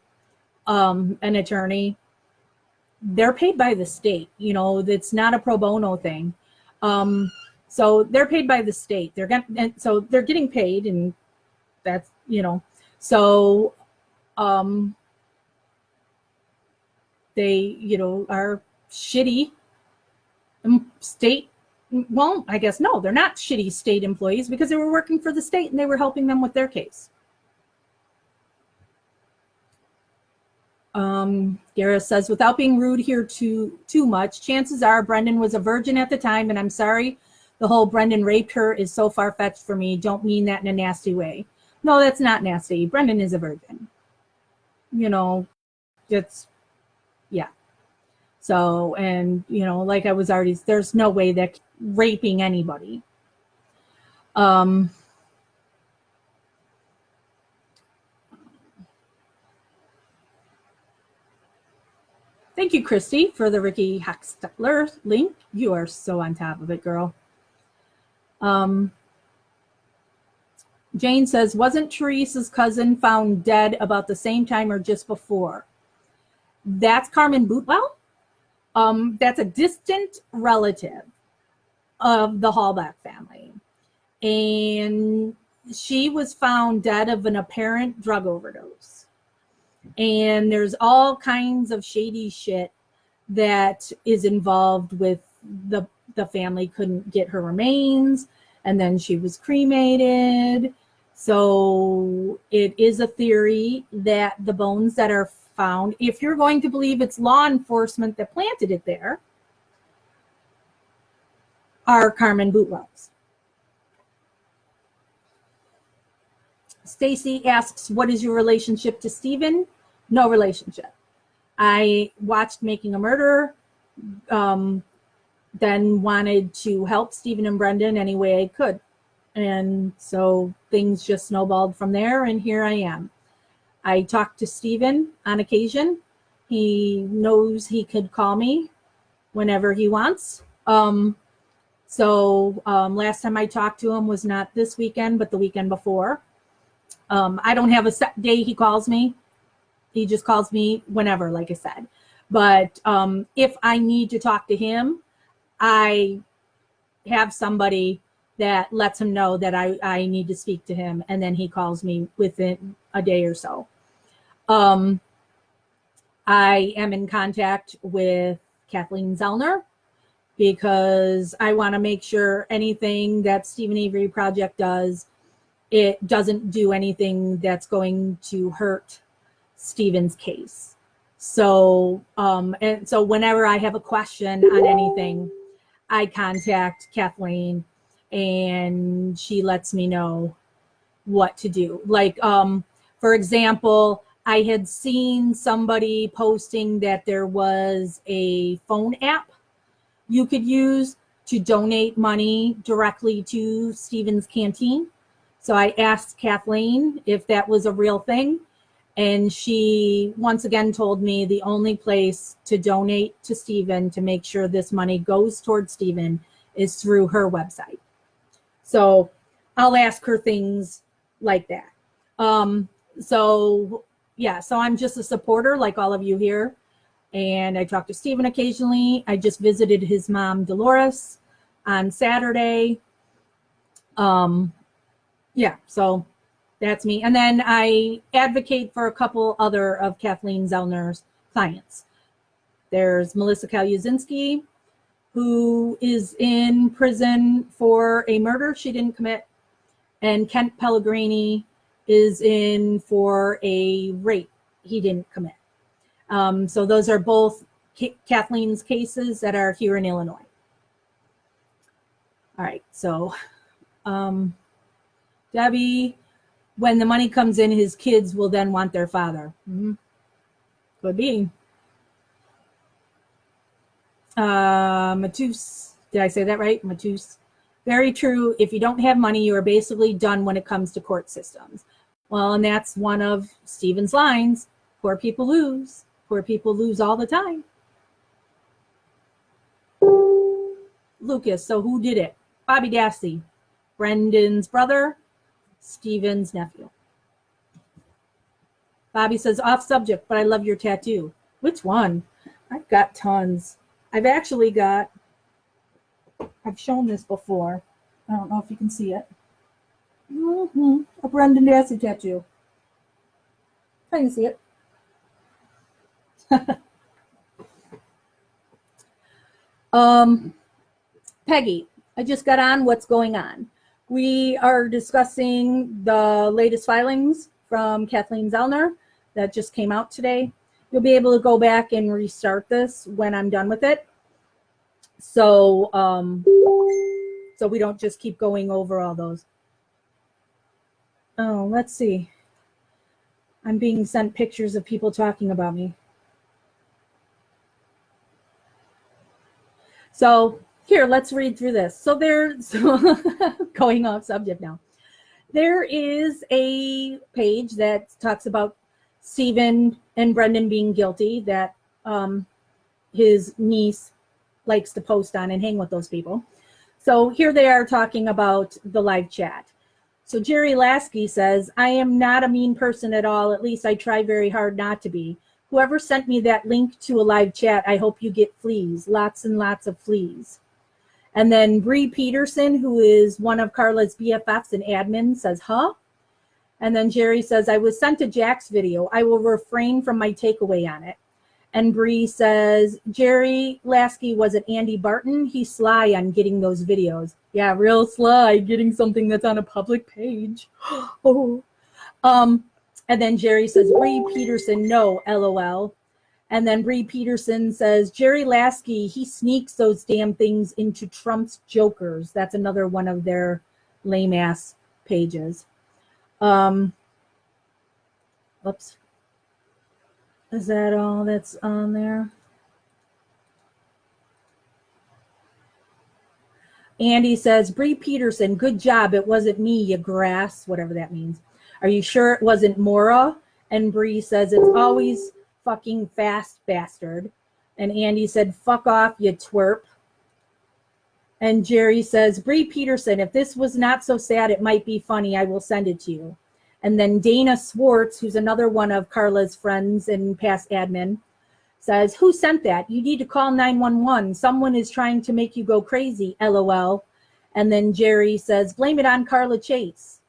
an attorney, they're paid by the state. You know, it's not a pro bono thing. So they're paid by the state. They're getting paid, and that's, you know, so they, you know, are shitty state. Well, I guess no, they're not shitty state employees because they were working for the state and they were helping them with their case. Gara says, without being rude here too much, chances are Brendan was a virgin at the time, and I'm sorry the whole Brendan raped her is so far-fetched for me. Don't mean that in a nasty way. No, that's not nasty. Brendan is a virgin. You know, it's, yeah. So, and, you know, like I was already, there's no way that raping anybody. Thank you, Christy, for the Ricky Hackstettler link. You are so on top of it, girl. Jane says, wasn't Teresa's cousin found dead about the same time or just before? That's Carmen Bootwell. That's a distant relative of the Hallback family. And she was found dead of an apparent drug overdose. And there's all kinds of shady shit that is involved with the family couldn't get her remains, and then she was cremated. So it is a theory that the bones that are found, if you're going to believe it's law enforcement that planted it there, are Carmen Bootwell's. Stacy asks, what is your relationship to Stephen? No relationship. I watched Making a Murderer, then wanted to help Stephen and Brendan any way I could. And so things just snowballed from there, and here I am. I talk to Stephen on occasion. He knows he could call me whenever he wants. So last time I talked to him was not this weekend, but the weekend before. I don't have a set day he calls me. He just calls me whenever, like I said. But if I need to talk to him, I have somebody that lets him know that I need to speak to him, and then he calls me within a day or so. I am in contact with Kathleen Zellner because I want to make sure anything that Stephen Avery Project does, it doesn't do anything that's going to hurt Stephen's case. So, and so whenever I have a question on anything, I contact Kathleen and she lets me know what to do. Like, for example, I had seen somebody posting that there was a phone app you could use to donate money directly to Stephen's canteen. So I asked Kathleen if that was a real thing. And she once again told me the only place to donate to Stephen to make sure this money goes towards Stephen is through her website. So I'll ask her things like that. So I'm just a supporter like all of you here. And I talk to Stephen occasionally. I just visited his mom, Dolores, on Saturday. So that's me. And then I advocate for a couple other of Kathleen Zellner's clients. There's Melissa Kaljuzinski, who is in prison for a murder she didn't commit. And Kent Pellegrini is in for a rape he didn't commit. So those are both Kathleen's cases that are here in Illinois. All right, so Debbie, when the money comes in, his kids will then want their father. Could be. Matus, did I say that right? Matus. Very true. If you don't have money, you are basically done when it comes to court systems. Well, and that's one of Stephen's lines. Poor people lose. Poor people lose all the time. Lucas, so who did it? Bobby Dassey, Brendan's brother, Stephen's nephew. Bobby says, off subject, but I love your tattoo. Which one? I've got tons. I've shown this before. I don't know if you can see it. A Brendan Dassey tattoo. I can see it. Peggy, I just got on. What's going on? We are discussing the latest filings from Kathleen Zellner that just came out today. You'll be able to go back and restart this when I'm done with it. So we don't just keep going over all those. Oh, let's see. I'm being sent pictures of people talking about me. So here, let's read through this. So going off subject now. There is a page that talks about Stephen and Brendan being guilty that his niece likes to post on and hang with those people. So here they are talking about the live chat. So Jerry Lasky says, I am not a mean person at all. At least I try very hard not to be. Whoever sent me that link to a live chat, I hope you get fleas, lots and lots of fleas. And then Bree Peterson, who is one of Carla's BFFs and admin, says, huh? And then Jerry says, I was sent a Jack's video. I will refrain from my takeaway on it. And Bree says, Jerry Lasky wasn't Andy Barton. He's sly on getting those videos. Yeah, real sly, getting something that's on a public page. Oh. And then Jerry says, Bree Peterson, no, LOL. And then Bree Peterson says, Jerry Lasky, he sneaks those damn things into Trump's jokers. That's another one of their lame ass pages. Oops. Is that all that's on there? Andy says, Bree Peterson, good job. It wasn't me, you grass, whatever that means. Are you sure it wasn't Maura? And Bree says, it's always fucking fast, bastard. And Andy said, fuck off, you twerp. And Jerry says, Bree Peterson, if this was not so sad, it might be funny. I will send it to you. And then Dana Swartz, who's another one of Carla's friends and past admin, says, who sent that? You need to call 911. Someone is trying to make you go crazy, LOL. And then Jerry says, blame it on Carla Chase.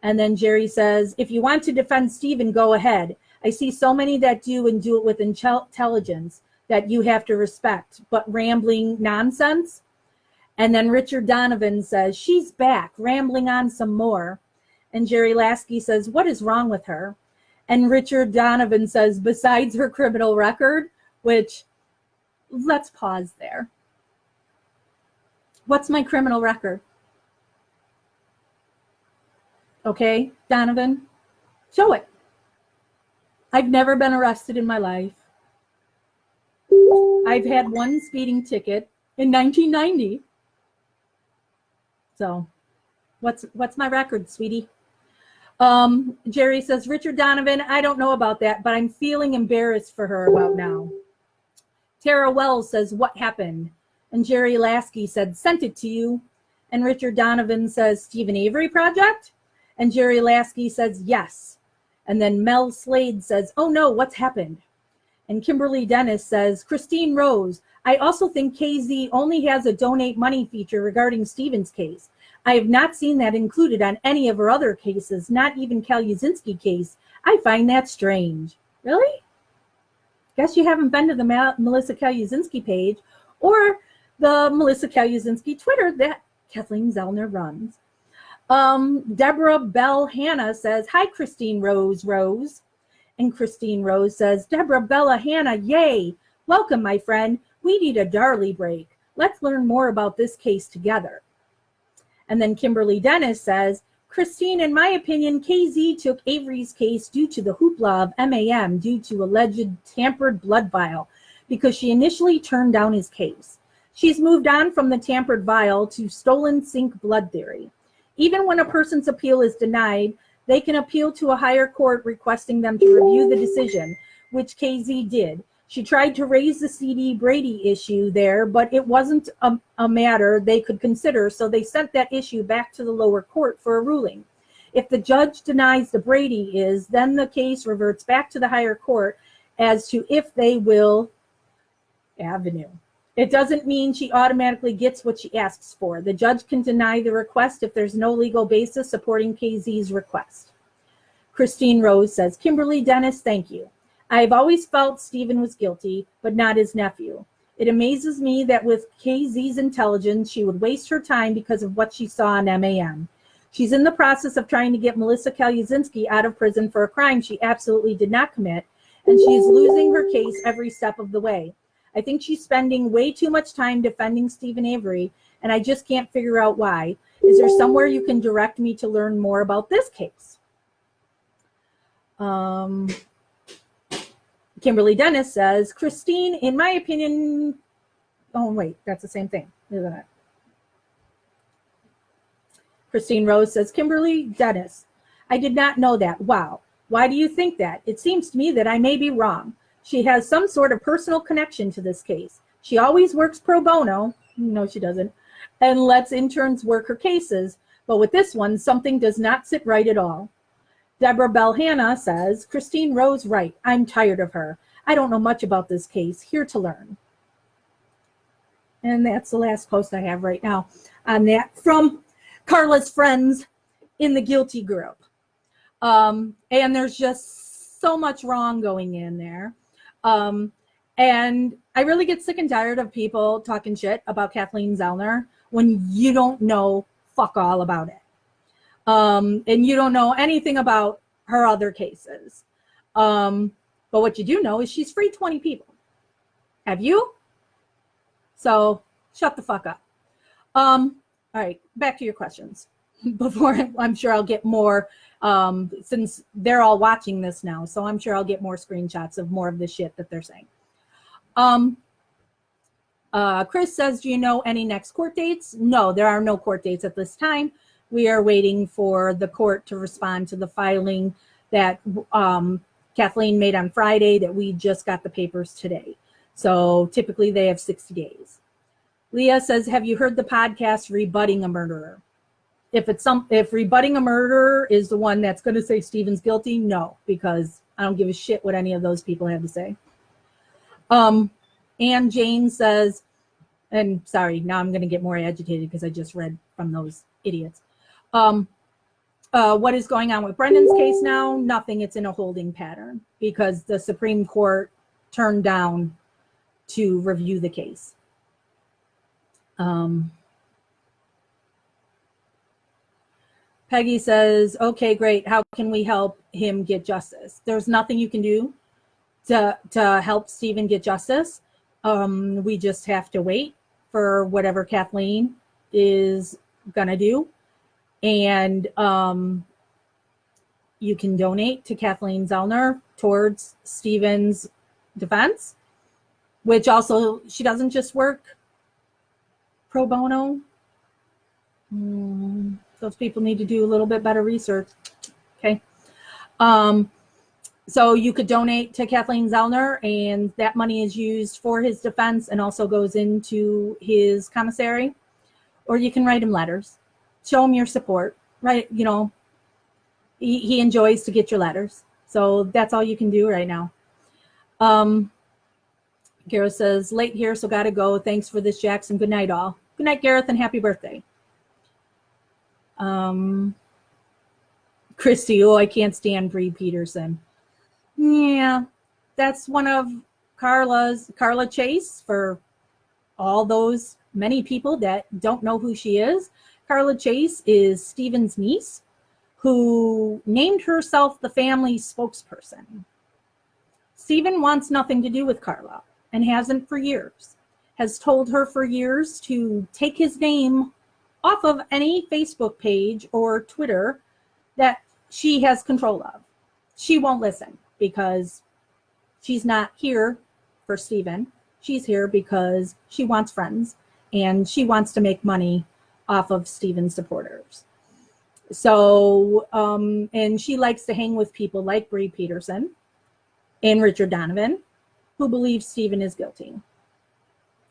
And then Jerry says, if you want to defend Stephen, go ahead. I see so many that do and do it with intelligence that you have to respect, but rambling nonsense. And then Richard Donovan says, she's back, rambling on some more. And Jerry Lasky says, what is wrong with her? And Richard Donovan says, besides her criminal record, which, let's pause there. What's my criminal record? Okay, Donovan, show it. I've never been arrested in my life. I've had one speeding ticket in 1990. So what's my record, sweetie? Jerry says, Richard Donovan, I don't know about that, but I'm feeling embarrassed for her about now. Tara Wells says, what happened? And Jerry Lasky said, sent it to you. And Richard Donovan says, Stephen Avery project? And Jerry Lasky says, yes. And then Mel Slade says, oh no, what's happened? And Kimberly Dennis says, Christine Rose, I also think KZ only has a donate money feature regarding Stephen's case. I have not seen that included on any of her other cases, not even Kaluzinski case. I find that strange. Really? Guess you haven't been to the Melissa Kaluzinski page or the Melissa Kaluzinski Twitter that Kathleen Zellner runs. Deborah Bell Hannah says, hi, Christine Rose. And Christine Rose says, Deborah Bella Hannah, yay. Welcome, my friend. We need a Darley break. Let's learn more about this case together. And then Kimberly Dennis says, Christine, in my opinion, KZ took Avery's case due to the hoopla of MAM due to alleged tampered blood vial because she initially turned down his case. She's moved on from the tampered vial to stolen sink blood theory. Even when a person's appeal is denied, they can appeal to a higher court requesting them to review the decision, which KZ did. She tried to raise the CD Brady issue there, but it wasn't a matter they could consider, so they sent that issue back to the lower court for a ruling. If the judge denies the Brady then the case reverts back to the higher court as to if they will avenue. It doesn't mean she automatically gets what she asks for. The judge can deny the request if there's no legal basis supporting KZ's request. Christine Rose says, Kimberly Dennis, thank you. I've always felt Stephen was guilty, but not his nephew. It amazes me that with KZ's intelligence, she would waste her time because of what she saw on MAM. She's in the process of trying to get Melissa Kaluzinski out of prison for a crime she absolutely did not commit, and she's losing her case every step of the way. I think she's spending way too much time defending Stephen Avery, and I just can't figure out why. Is there somewhere you can direct me to learn more about this case? Kimberly Dennis says, Christine, in my opinion, oh, wait, that's the same thing, isn't it? Christine Rose says, Kimberly Dennis, I did not know that. Wow. Why do you think that? It seems to me that I may be wrong. She has some sort of personal connection to this case. She always works pro bono. No, she doesn't. And lets interns work her cases. But with this one, something does not sit right at all. Deborah Bell Hannah says, Christine Rose right. I'm tired of her. I don't know much about this case. Here to learn. And that's the last post I have right now on that from Carla's friends in the guilty group. And there's just so much wrong going in there. And I really get sick and tired of people talking shit about Kathleen Zellner when you don't know fuck all about it. And you don't know anything about her other cases. But what you do know is she's freed 20 people. Have you? So shut the fuck up. All right, back to your questions. Before I'm sure I'll get more, since they're all watching this now, so I'm sure I'll get more screenshots of more of the shit that they're saying. Chris says, do you know any next court dates? No, there are no court dates at this time. We are waiting for the court to respond to the filing that Kathleen made on Friday that we just got the papers today. So typically they have 60 days. Leah says, have you heard the podcast Rebutting a Murderer? If Rebutting a Murderer is the one that's going to say Stephen's guilty, no, because I don't give a shit what any of those people have to say. Ann Jane says, and sorry, now I'm going to get more agitated because I just read from those idiots. What is going on with Brendan's case now? Nothing. It's in a holding pattern because the Supreme Court turned down to review the case. Peggy says, okay, great. How can we help him get justice? There's nothing you can do to help Stephen get justice. We just have to wait for whatever Kathleen is going to do. And you can donate to Kathleen Zellner towards Stephen's defense, which also, she doesn't just work pro bono. Those people need to do a little bit better research. Okay. So you could donate to Kathleen Zellner, and that money is used for his defense and also goes into his commissary. Or you can write him letters, show him your support. Right? He enjoys to get your letters, so that's all you can do right now. Gareth says, late here, so gotta go. Thanks for this, Jackson. Good night, all. Good night, Gareth, and happy birthday. Christy, oh, I can't stand Bree Peterson. Yeah, that's one of Carla Chase, for all those many people that don't know who she is. Carla Chase is Stephen's niece, who named herself the family spokesperson. Stephen wants nothing to do with Carla and hasn't for years. Has told her for years to take his name off of any Facebook page or Twitter that she has control of. She won't listen because she's not here for Stephen. She's here because she wants friends and she wants to make money off of Stephen's supporters. So, and she likes to hang with people like Bree Peterson and Richard Donovan, who believe Stephen is guilty.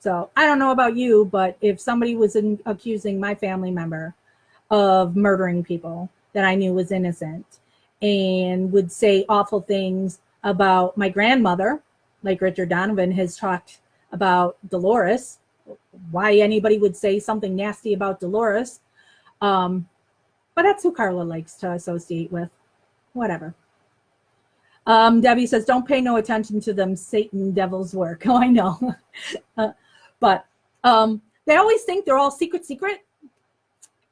So I don't know about you, but if somebody was accusing my family member of murdering people that I knew was innocent and would say awful things about my grandmother, like Richard Donovan has talked about Dolores, why anybody would say something nasty about Dolores. But that's who Carla likes to associate with. Whatever. Debbie says, don't pay no attention to them Satan devils work. Oh, I know. But they always think they're all secret,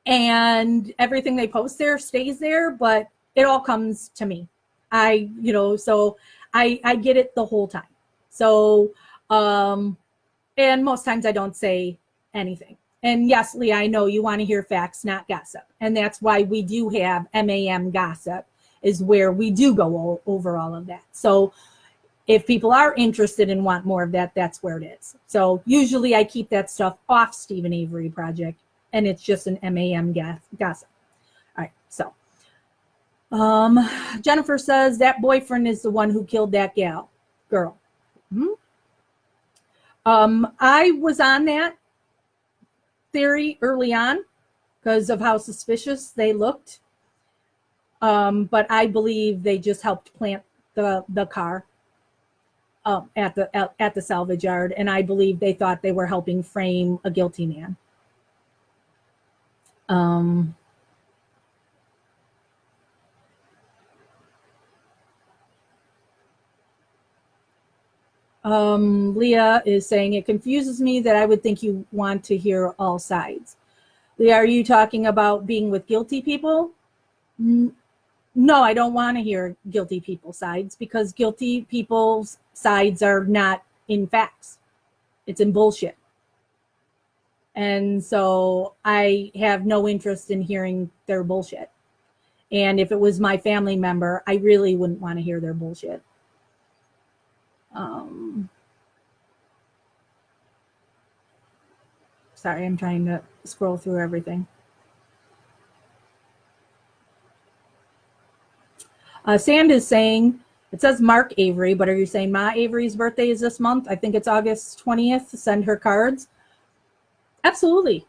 and everything they post there stays there, but it all comes to me. So I get it the whole time. So, and most times I don't say anything. And yes, Leah, I know you want to hear facts, not gossip. And that's why we do have MAM gossip, is where we do go over all of that. So if people are interested and want more of that, that's where it is. So usually I keep that stuff off Stephen Avery Project, and it's just an MAM gossip. All right, so Jennifer says that boyfriend is the one who killed that girl. I was on that theory early on because of how suspicious they looked. But I believe they just helped plant the car at the salvage yard, and I believe they thought they were helping frame a guilty man. Leah is saying, it confuses me that I would think you want to hear all sides. Leah, are you talking about being with guilty people? No, I don't want to hear guilty people's sides, because guilty people's sides are not in facts. It's in bullshit. And so I have no interest in hearing their bullshit. And if it was my family member, I really wouldn't want to hear their bullshit. Sorry, I'm trying to scroll through everything. Sand is saying, it says Mark Avery, but are you saying Ma Avery's birthday is this month? I think it's August 20th. Send her cards. Absolutely.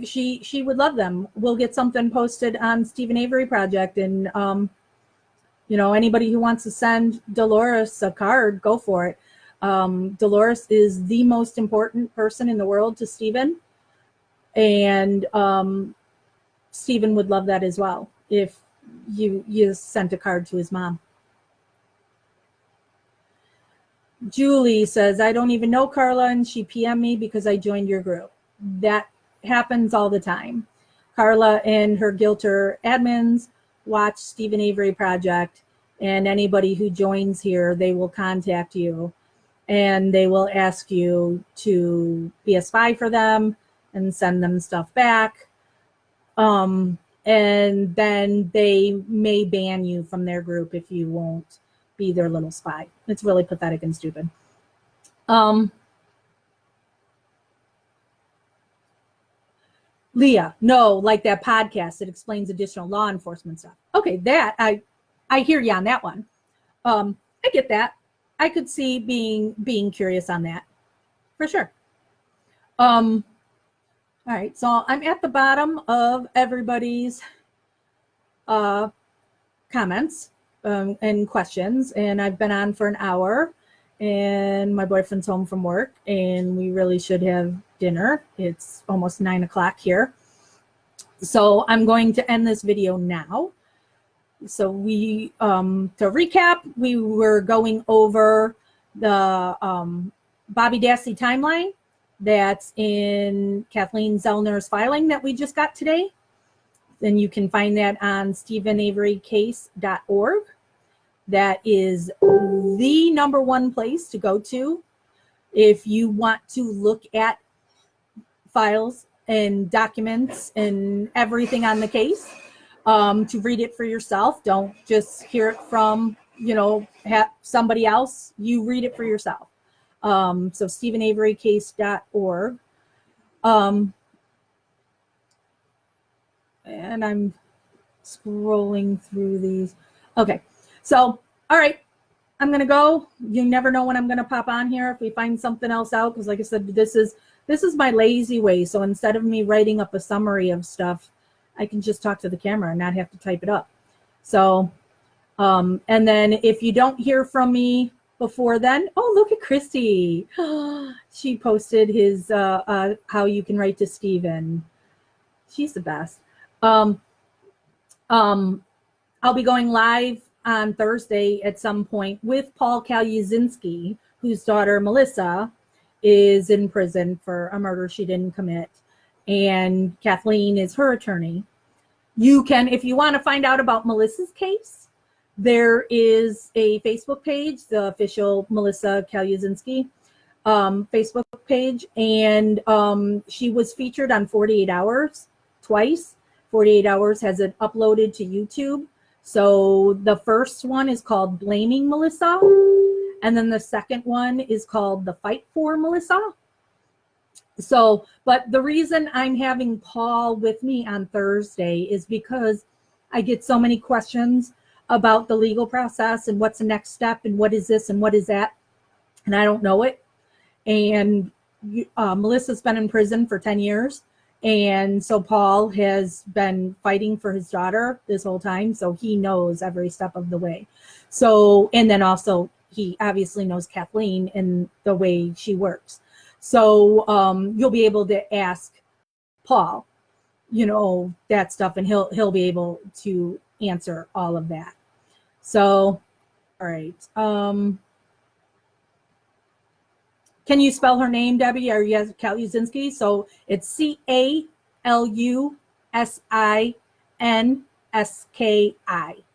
She would love them. We'll get something posted on Stephen Avery Project, and anybody who wants to send Dolores a card, go for it. Dolores is the most important person in the world to Stephen, and Stephen would love that as well if you sent a card to his mom. Julie says, I don't even know Carla, and she PM'd me because I joined your group. That happens all the time. Carla and her Guilter admins watch Stephen Avery Project, and anybody who joins here, they will contact you and they will ask you to be a spy for them and send them stuff back. And then they may ban you from their group if you won't be their little spy. It's really pathetic and stupid. Leah, no, like that podcast that explains additional law enforcement stuff. Okay, that I hear you on that one. I get that. I could see being curious on that for sure. All right, so I'm at the bottom of everybody's comments and questions, and I've been on for an hour, and my boyfriend's home from work, and we really should have dinner. It's almost 9 o'clock here. So I'm going to end this video now. So we, to recap, we were going over the Bobby Dassey timeline that's in Kathleen Zellner's filing that we just got today. And you can find that on StephenAveryCase.org. That is the #1 place to go to if you want to look at files and documents and everything on the case, to read it for yourself. Don't just hear it from, somebody else. You read it for yourself. So StephenAveryCase.org. And I'm scrolling through these. Okay, so all right, I'm gonna go. You never know when I'm gonna pop on here if we find something else out, because like I said, this is my lazy way. So instead of me writing up a summary of stuff, I can just talk to the camera and not have to type it up. So and then if you don't hear from me before then, oh, look at Christy. She posted his how you can write to Stephen. She's the best. I'll be going live on Thursday at some point with Paul Kaluzinski, whose daughter Melissa is in prison for a murder she didn't commit, and Kathleen is her attorney. You can, if you want to find out about Melissa's case, there is a Facebook page, the official Melissa Kaluzinski Facebook page, and she was featured on 48 Hours twice. 48 Hours has it uploaded to YouTube. So the first one is called Blaming Melissa, and then the second one is called The Fight for Melissa. So, but the reason I'm having Paul with me on Thursday is because I get so many questions about the legal process and what's the next step and what is this and what is that, and I don't know it. And Melissa's been in prison for 10 years. And so Paul has been fighting for his daughter this whole time. So he knows every step of the way. So, and then also he obviously knows Kathleen and the way she works. So you'll be able to ask Paul, that stuff, and he'll be able to answer all of that. So, all right. Can you spell her name, Debbie? Or yes, Kaluzinski. So it's Kalusinski,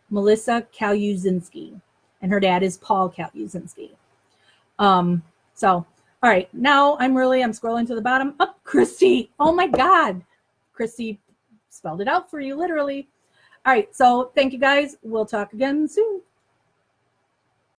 Melissa Kaluzinski, and her dad is Paul Kaluzinski. So, all right, now I'm scrolling to the bottom. Up, Christy. Oh my God, Christy spelled it out for you, literally. All right, so thank you guys. We'll talk again soon.